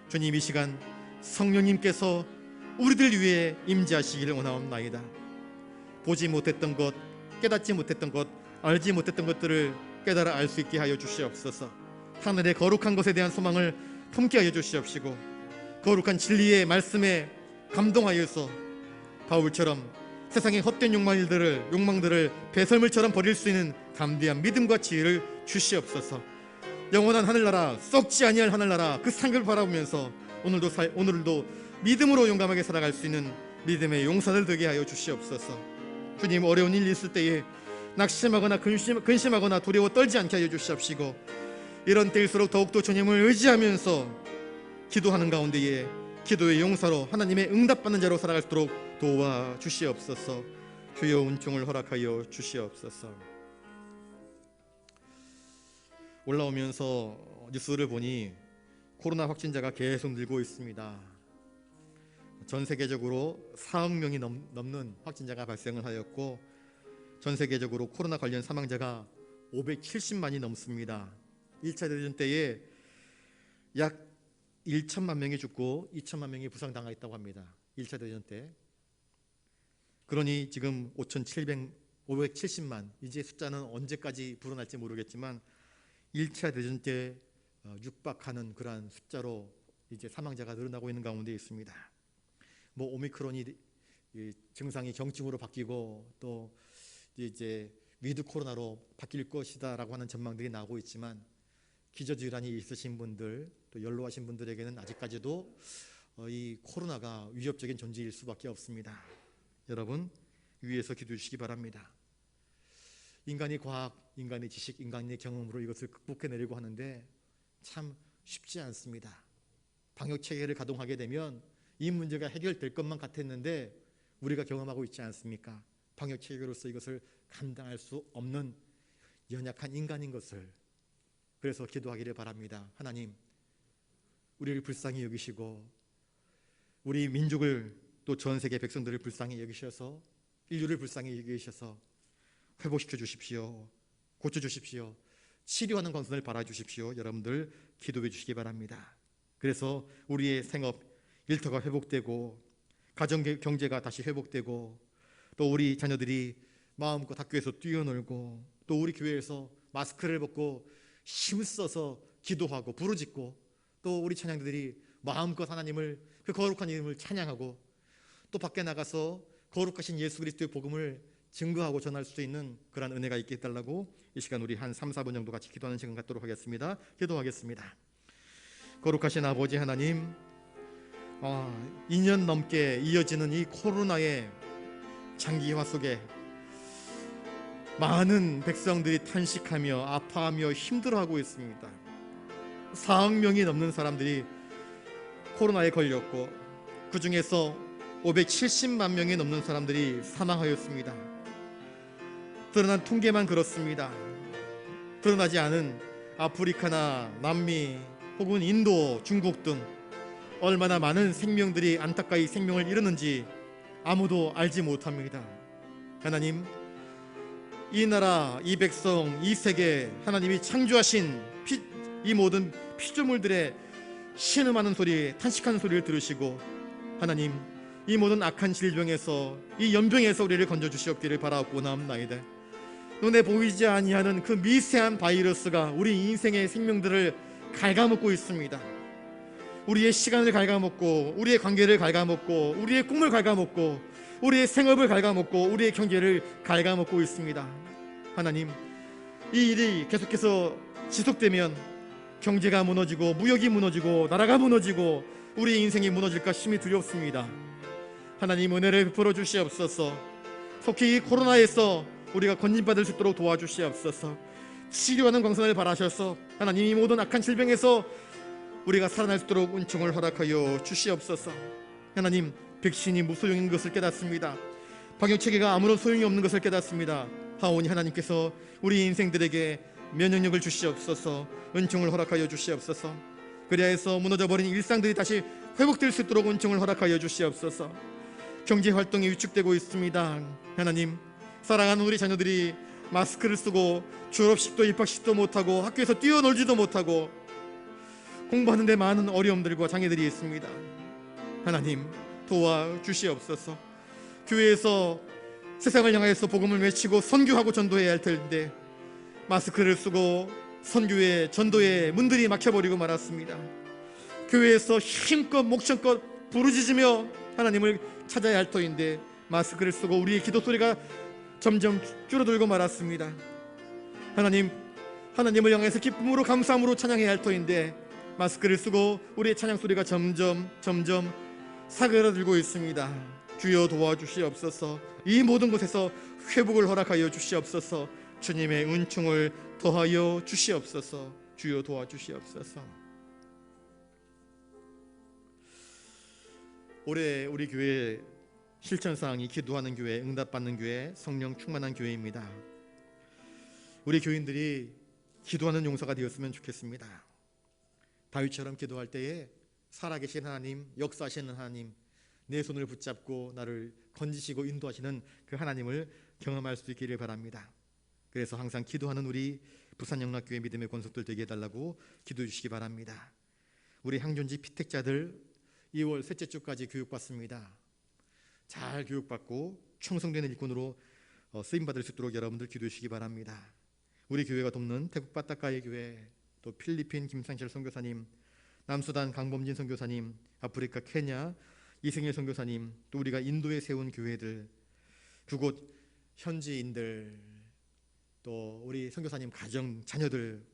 주님 이 시간 성령님께서 우리들 위해 임재하시기를 원하옵나이다. 보지 못했던 것, 깨닫지 못했던 것, 알지 못했던 것들을 깨달아 알 수 있게 하여 주시옵소서. 하늘의 거룩한 것에 대한 소망을 품게 하여 주시옵시고 거룩한 진리의 말씀에 감동하여서 바울처럼 세상의 헛된 욕망들을 배설물처럼 버릴 수 있는 담대한 믿음과 지혜를 주시옵소서. 영원한 하늘나라, 썩지 아니할 하늘나라, 그 상급을 바라보면서 오늘도 믿음으로 용감하게 살아갈 수 있는 믿음의 용사들 되게 하여 주시옵소서. 주님, 어려운 일 있을 때에 낙심하거나 근심하거나 두려워 떨지 않게 하여 주시옵시고 이런 때일수록 더욱더 주님을 의지하면서 기도하는 가운데에 기도의 용사로 하나님의 응답받는 자로 살아갈 수 있도록 도와주시옵소서. 주여 은총을 허락하여 주시옵소서. 올라오면서 뉴스를 보니 코로나 확진자가 계속 늘고 있습니다. 전 세계적으로 4억 명이 넘는 확진자가 발생을 하였고 전 세계적으로 코로나 관련 사망자가 570만이 넘습니다. 1차 대전 때에 약 1천만 명이 죽고 2천만 명이 부상당했다고 합니다. 1차 대전 때. 그러니 지금 570만, 이제 숫자는 언제까지 불어날지 모르겠지만 1차 대전 때 육박하는 그러한 숫자로 이제 사망자가 늘어나고 있는 가운데 있습니다. 뭐 오미크론이 증상이 경증으로 바뀌고 또 이제 위드 코로나로 바뀔 것이다라고 하는 전망들이 나오고 있지만 기저질환이 있으신 분들, 또 연로하신 분들에게는 아직까지도 이 코로나가 위협적인 존재일 수밖에 없습니다. 여러분, 위에서 기도해 주시기 바랍니다. 인간이 과학, 인간의 지식, 인간의 경험으로 이것을 극복해내려고 하는데 참 쉽지 않습니다. 방역체계를 가동하게 되면 이 문제가 해결될 것만 같았는데 우리가 경험하고 있지 않습니까? 방역체계로서 이것을 감당할 수 없는 연약한 인간인 것을. 그래서 기도하기를 바랍니다. 하나님, 우리를 불쌍히 여기시고 우리 민족을, 또 전 세계 백성들을 불쌍히 여기셔서 인류를 불쌍히 여기셔서 회복시켜 주십시오. 고쳐주십시오. 치료하는 광선을 발아주십시오. 여러분들 기도해 주시기 바랍니다. 그래서 우리의 생업, 일터가 회복되고 가정 경제가 다시 회복되고 또 우리 자녀들이 마음껏 학교에서 뛰어놀고 또 우리 교회에서 마스크를 벗고 힘써서 기도하고 부르짖고 또 우리 찬양들이 마음껏 하나님을, 그 거룩한 이름을 찬양하고 또 밖에 나가서 거룩하신 예수 그리스도의 복음을 증거하고 전할 수 있는 그러한 은혜가 있게 해달라고 이 시간 우리 한 3, 4분 정도 같이 기도하는 시간 갖도록 하겠습니다. 기도하겠습니다. 거룩하신 아버지 하나님, 2년 넘게 이어지는 이 코로나의 장기화 속에 많은 백성들이 탄식하며 아파하며 힘들어하고 있습니다. 4억 명이 넘는 사람들이 코로나에 걸렸고 그 중에서 570만 명이 넘는 사람들이 사망하였습니다. 드러난 통계만 그렇습니다. 드러나지 않은 아프리카나 남미 혹은 인도, 중국 등 얼마나 많은 생명들이 안타까이 생명을 잃었는지 아무도 알지 못합니다. 하나님, 이 나라, 이 백성, 이 세계 하나님이 창조하신 이 모든 피조물들의 신음하는 소리, 탄식하는 소리를 들으시고 하나님, 이 모든 악한 질병에서, 이 연병에서 우리를 건져주시옵기를 바라옵고나옵나이다. 눈에 보이지 아니하는 그 미세한 바이러스가 우리 인생의 생명들을 갉아먹고 있습니다. 우리의 시간을 갉아먹고 우리의 관계를 갉아먹고 우리의 꿈을 갉아먹고 우리의 생업을 갉아먹고 우리의 경제를 갉아먹고 있습니다. 하나님, 이 일이 계속해서 지속되면 경제가 무너지고 무역이 무너지고 나라가 무너지고 우리의 인생이 무너질까 심히 두렵습니다. 하나님, 은혜를 베풀어 주시옵소서. 속히 이 코로나에서 우리가 건진받을 수 있도록 도와주시옵소서. 치료하는 광선을 발하셔서 하나님, 이 모든 악한 질병에서 우리가 살아날 수 있도록 은총을 허락하여 주시옵소서. 하나님, 백신이 무소용인 것을 깨닫습니다. 방역체계가 아무런 소용이 없는 것을 깨닫습니다. 하오니 하나님께서 우리 인생들에게 면역력을 주시옵소서. 은총을 허락하여 주시옵소서. 그리하여서 무너져버린 일상들이 다시 회복될 수 있도록 은총을 허락하여 주시옵소서. 경제활동이 위축되고 있습니다. 하나님, 사랑하는 우리 자녀들이 마스크를 쓰고 졸업식도 입학식도 못하고 학교에서 뛰어놀지도 못하고 공부하는 데 많은 어려움들과 장애들이 있습니다. 하나님, 도와주시옵소서. 교회에서 세상을 향해서 복음을 외치고 선교하고 전도해야 할 텐데 마스크를 쓰고 선교의 전도의 문들이 막혀버리고 말았습니다. 교회에서 힘껏 목청껏 부르짖으며 하나님을 찾아야 할 터인데 마스크를 쓰고 우리의 기도 소리가 점점 줄어들고 말았습니다. 하나님, 하나님을 향해서 기쁨으로 감사함으로 찬양해야 할 터인데 마스크를 쓰고 우리의 찬양 소리가 점점 사그라들고 있습니다. 주여 도와주시옵소서. 이 모든 곳에서 회복을 허락하여 주시옵소서. 주님의 은총을 더하여 주시옵소서. 주여 도와주시옵소서. 올해 우리 교회 실천사항이 기도하는 교회, 응답받는 교회, 성령 충만한 교회입니다. 우리 교인들이 기도하는 용사가 되었으면 좋겠습니다. 다윗처럼 기도할 때에 살아계신 하나님, 역사하시는 하나님, 내 손을 붙잡고 나를 건지시고 인도하시는 그 하나님을 경험할 수 있기를 바랍니다. 그래서 항상 기도하는 우리 부산영락교회 믿음의 권속들 되게 해달라고 기도해 주시기 바랍니다. 우리 항존지 피택자들 2월 셋째 주까지 교육받습니다. 잘 교육받고 충성되는 일꾼으로 쓰임받을 수 있도록 여러분들 기도해 주시기 바랍니다. 우리 교회가 돕는 태국 바타카의 교회, 또 필리핀 김상철 선교사님, 남수단 강범진 선교사님, 아프리카 케냐 이승일 선교사님, 또 우리가 인도에 세운 교회들, 그곳 현지인들, 또 우리 선교사님 가정 자녀들,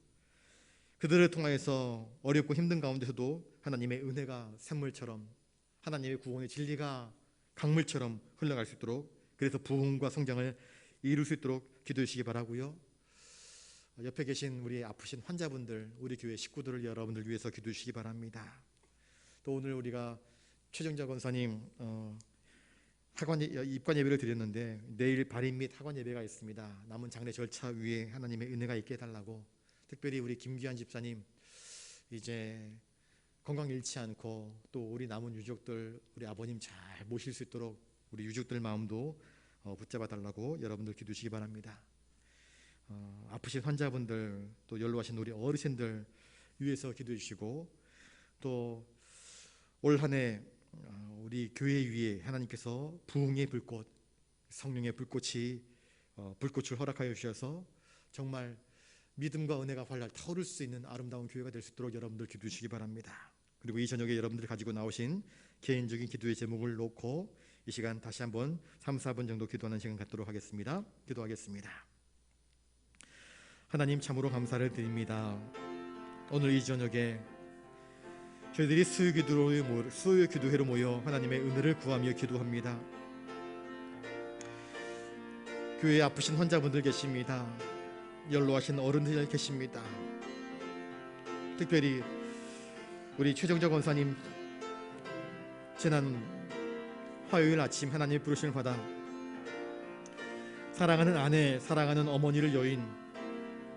그들을 통하여서 어렵고 힘든 가운데서도 하나님의 은혜가 샘물처럼, 하나님의 구원의 진리가 강물처럼 흘러갈 수 있도록, 그래서 부흥과 성장을 이룰 수 있도록 기도해 주시기 바라고요. 옆에 계신 우리 아프신 환자분들, 우리 교회 식구들을 여러분들 위해서 기도해 주시기 바랍니다. 또 오늘 우리가 최정자 권사님 입관 예배를 드렸는데 내일 발인 및 학원 예배가 있습니다. 남은 장례 절차 위에 하나님의 은혜가 있게 해달라고, 특별히 우리 김귀한 집사님 이제 건강 잃지 않고 또 우리 남은 유족들, 우리 아버님 잘 모실 수 있도록 우리 유족들 마음도 붙잡아 달라고 여러분들 기도하시기 바랍니다. 아프신 환자분들, 또 연로하신 우리 어르신들 위해서 기도해 주시고, 또 올 한 해 우리 교회 위에 하나님께서 부흥의 불꽃, 성령의 불꽃을 허락하여 주셔서 정말 믿음과 은혜가 활활 타오를 수 있는 아름다운 교회가 될 수 있도록 여러분들 기도해 주시기 바랍니다. 그리고 이 저녁에 여러분들이 가지고 나오신 개인적인 기도의 제목을 놓고 이 시간 다시 한번 3, 4분 정도 기도하는 시간 갖도록 하겠습니다. 기도하겠습니다. 하나님, 참으로 감사를 드립니다. 오늘 이 저녁에 저희들이 수요 기도회로 모여 하나님의 은혜를 구하며 기도합니다. 교회에 아프신 환자분들 계십니다. 연로하신 어른들 계십니다. 특별히 우리 최정자 권사님 지난 화요일 아침 하나님의 부르심을 받아 사랑하는 아내, 사랑하는 어머니를 여인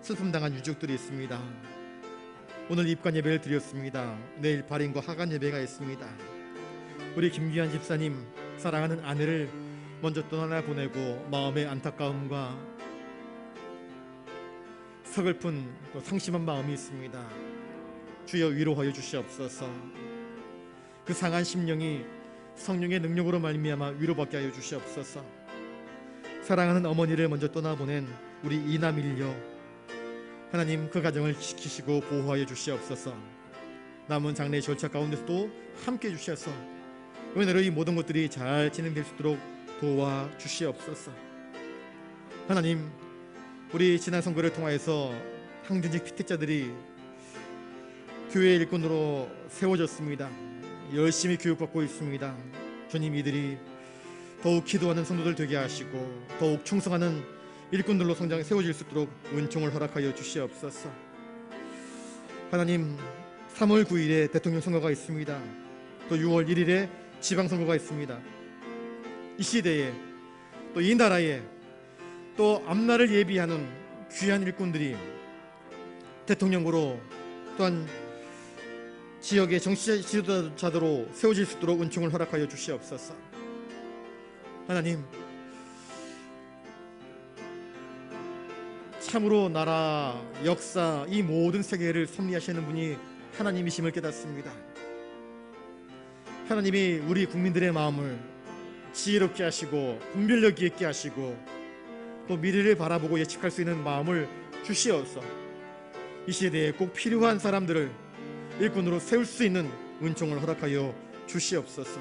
슬픔당한 유족들이 있습니다. 오늘 입관 예배를 드렸습니다. 내일 발인과 하관 예배가 있습니다. 우리 김귀한 집사님 사랑하는 아내를 먼저 떠나 보내고 마음의 안타까움과 서글픈 또 상심한 마음이 있습니다. 주여 위로하여 주시옵소서. 그 상한 심령이 성령의 능력으로 말미암아 위로받게 하여 주시옵소서. 사랑하는 어머니를 먼저 떠나보낸 우리 이남일녀 하나님, 그 가정을 지키시고 보호하여 주시옵소서. 남은 장례 절차 가운데서도 함께 주셔서 은혜로 이 모든 것들이 잘 진행될 수 있도록 도와 주시옵소서. 하나님, 우리 지난 선거를 통하여서 항준직 피택자들이 교회의 일꾼으로 세워졌습니다. 열심히 교육받고 있습니다. 주님, 이들이 더욱 기도하는 성도들 되게 하시고 더욱 충성하는 일꾼들로 성장해 세워질 수 있도록 은총을 허락하여 주시옵소서. 하나님, 3월 9일에 대통령 선거가 있습니다. 또 6월 1일에 지방선거가 있습니다. 이 시대에 또 이 나라에 또 앞날을 예비하는 귀한 일꾼들이 대통령으로 또한 지역의 정치 지도자들로 세워질 수 있도록 은총을 허락하여 주시옵소서. 하나님, 참으로 나라, 역사, 이 모든 세계를 섭리하시는 분이 하나님이심을 깨닫습니다. 하나님이 우리 국민들의 마음을 지혜롭게 하시고 분별력 있게 하시고 또 미래를 바라보고 예측할 수 있는 마음을 주시옵소서. 이 시대에 꼭 필요한 사람들을 일꾼으로 세울 수 있는 은총을 허락하여 주시옵소서.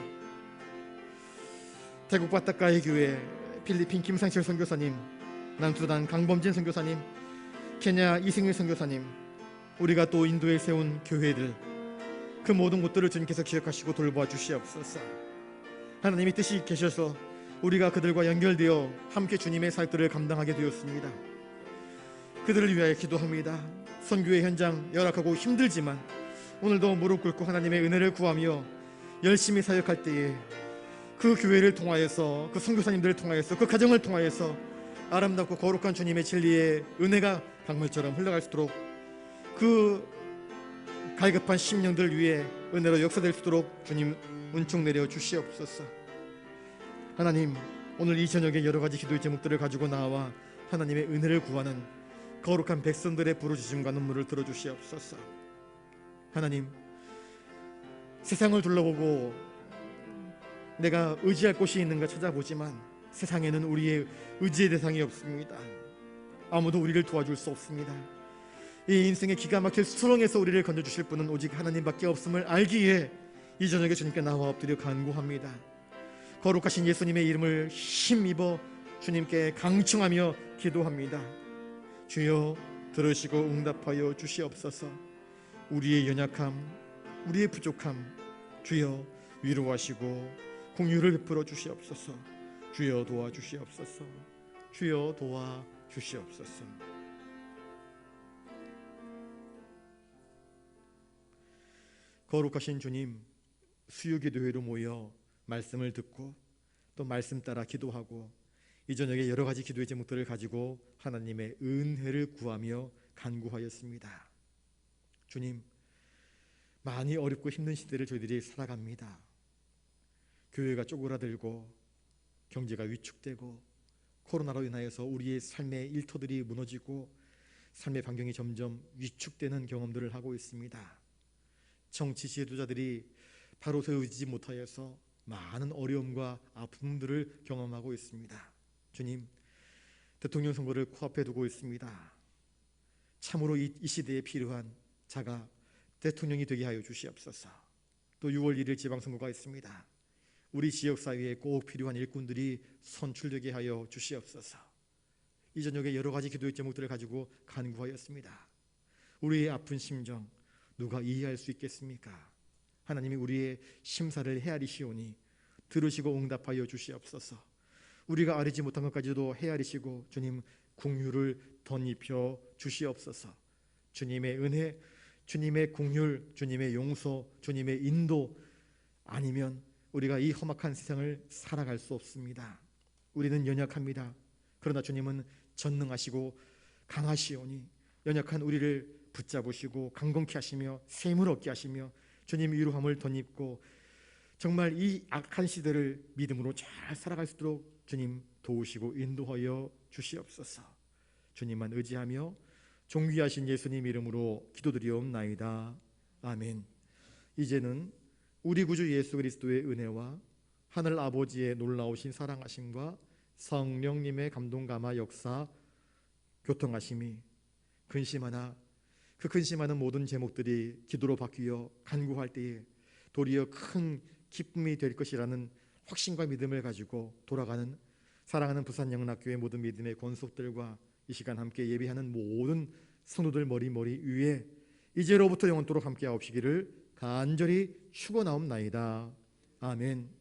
태국 바타카의 교회 필리핀 김상철 선교사님, 남수단 강범진 선교사님, 케냐 이승일 선교사님, 우리가 또 인도에 세운 교회들, 그 모든 곳들을 주님께서 기억하시고 돌보아 주시옵소서. 하나님이 뜻이 계셔서 우리가 그들과 연결되어 함께 주님의 사역들을 감당하게 되었습니다. 그들을 위하여 기도합니다. 선교의 현장 열악하고 힘들지만 오늘도 무릎 꿇고 하나님의 은혜를 구하며 열심히 사역할 때에 그 교회를 통하여서, 그 선교사님들을 통하여서, 그 가정을 통하여서 아름답고 거룩한 주님의 진리의 은혜가 강물처럼 흘러갈 수 있도록 그 갈급한 심령들 위에 은혜로 역사될 수 있도록 주님 은총 내려 주시옵소서. 하나님, 오늘 이 저녁에 여러 가지 기도의 제목들을 가지고 나와 하나님의 은혜를 구하는 거룩한 백성들의 부르짖음과 눈물을 들어주시옵소서. 하나님, 세상을 둘러보고 내가 의지할 곳이 있는가 찾아보지만 세상에는 우리의 의지의 대상이 없습니다. 아무도 우리를 도와줄 수 없습니다. 이 인생의 기가 막힐 수렁에서 우리를 건져주실 분은 오직 하나님밖에 없음을 알기에 이 저녁에 주님께 나와 엎드려 간구합니다. 거룩하신 예수님의 이름을 힘입어 주님께 강청하며 기도합니다. 주여, 들으시고 응답하여 주시옵소서. 우리의 연약함, 우리의 부족함 주여 위로하시고 공유를 베풀어 주시옵소서. 주여 도와주시옵소서. 주여 도와주시옵소서. 거룩하신 주님, 수요기도회로 모여 말씀을 듣고 또 말씀 따라 기도하고 이 저녁에 여러 가지 기도의 제목들을 가지고 하나님의 은혜를 구하며 간구하였습니다. 주님, 많이 어렵고 힘든 시대를 저희들이 살아갑니다. 교회가 쪼그라들고 경제가 위축되고 코로나로 인하여서 우리의 삶의 일터들이 무너지고 삶의 반경이 점점 위축되는 경험들을 하고 있습니다. 정치 지도자들이 바로 세우지 못하여서 많은 어려움과 아픔들을 경험하고 있습니다. 주님, 대통령 선거를 코앞에 두고 있습니다. 참으로 이 시대에 필요한 자가 대통령이 되게 하여 주시옵소서. 또 6월 1일 지방선거가 있습니다. 우리 지역사회에 꼭 필요한 일꾼들이 선출되게 하여 주시옵소서. 이 저녁에 여러 가지 기도의 제목들을 가지고 간구하였습니다. 우리의 아픈 심정 누가 이해할 수 있겠습니까? 하나님이 우리의 심사를 헤아리시오니 들으시고 응답하여 주시옵소서. 우리가 아뢰지 못한 것까지도 헤아리시고 주님 긍휼을 덧입혀 주시옵소서. 주님의 은혜, 주님의 긍휼, 주님의 용서, 주님의 인도 아니면 우리가 이 험악한 세상을 살아갈 수 없습니다. 우리는 연약합니다. 그러나 주님은 전능하시고 강하시오니 연약한 우리를 붙잡으시고 강건케 하시며 샘을 얻게 하시며 주님 위로함을 덧입고 정말 이 악한 시대를 믿음으로 잘 살아갈 수 있도록 주님 도우시고 인도하여 주시옵소서. 주님만 의지하며 존귀하신 예수님 이름으로 기도드리옵나이다. 아멘. 이제는 우리 구주 예수 그리스도의 은혜와 하늘 아버지의 놀라우신 사랑하심과 성령님의 감동 감화 역사 교통하심이 근심하나 그 근심하는 모든 제목들이 기도로 바뀌어 간구할 때에 도리어 큰 기쁨이 될 것이라는 확신과 믿음을 가지고 돌아가는 사랑하는 부산영락교회 모든 믿음의 권속들과 이 시간 함께 예배하는 모든 성도들 머리 위에 이제로부터 영원토록 함께 하옵시기를 간절히 축원하옵나이다. 아멘.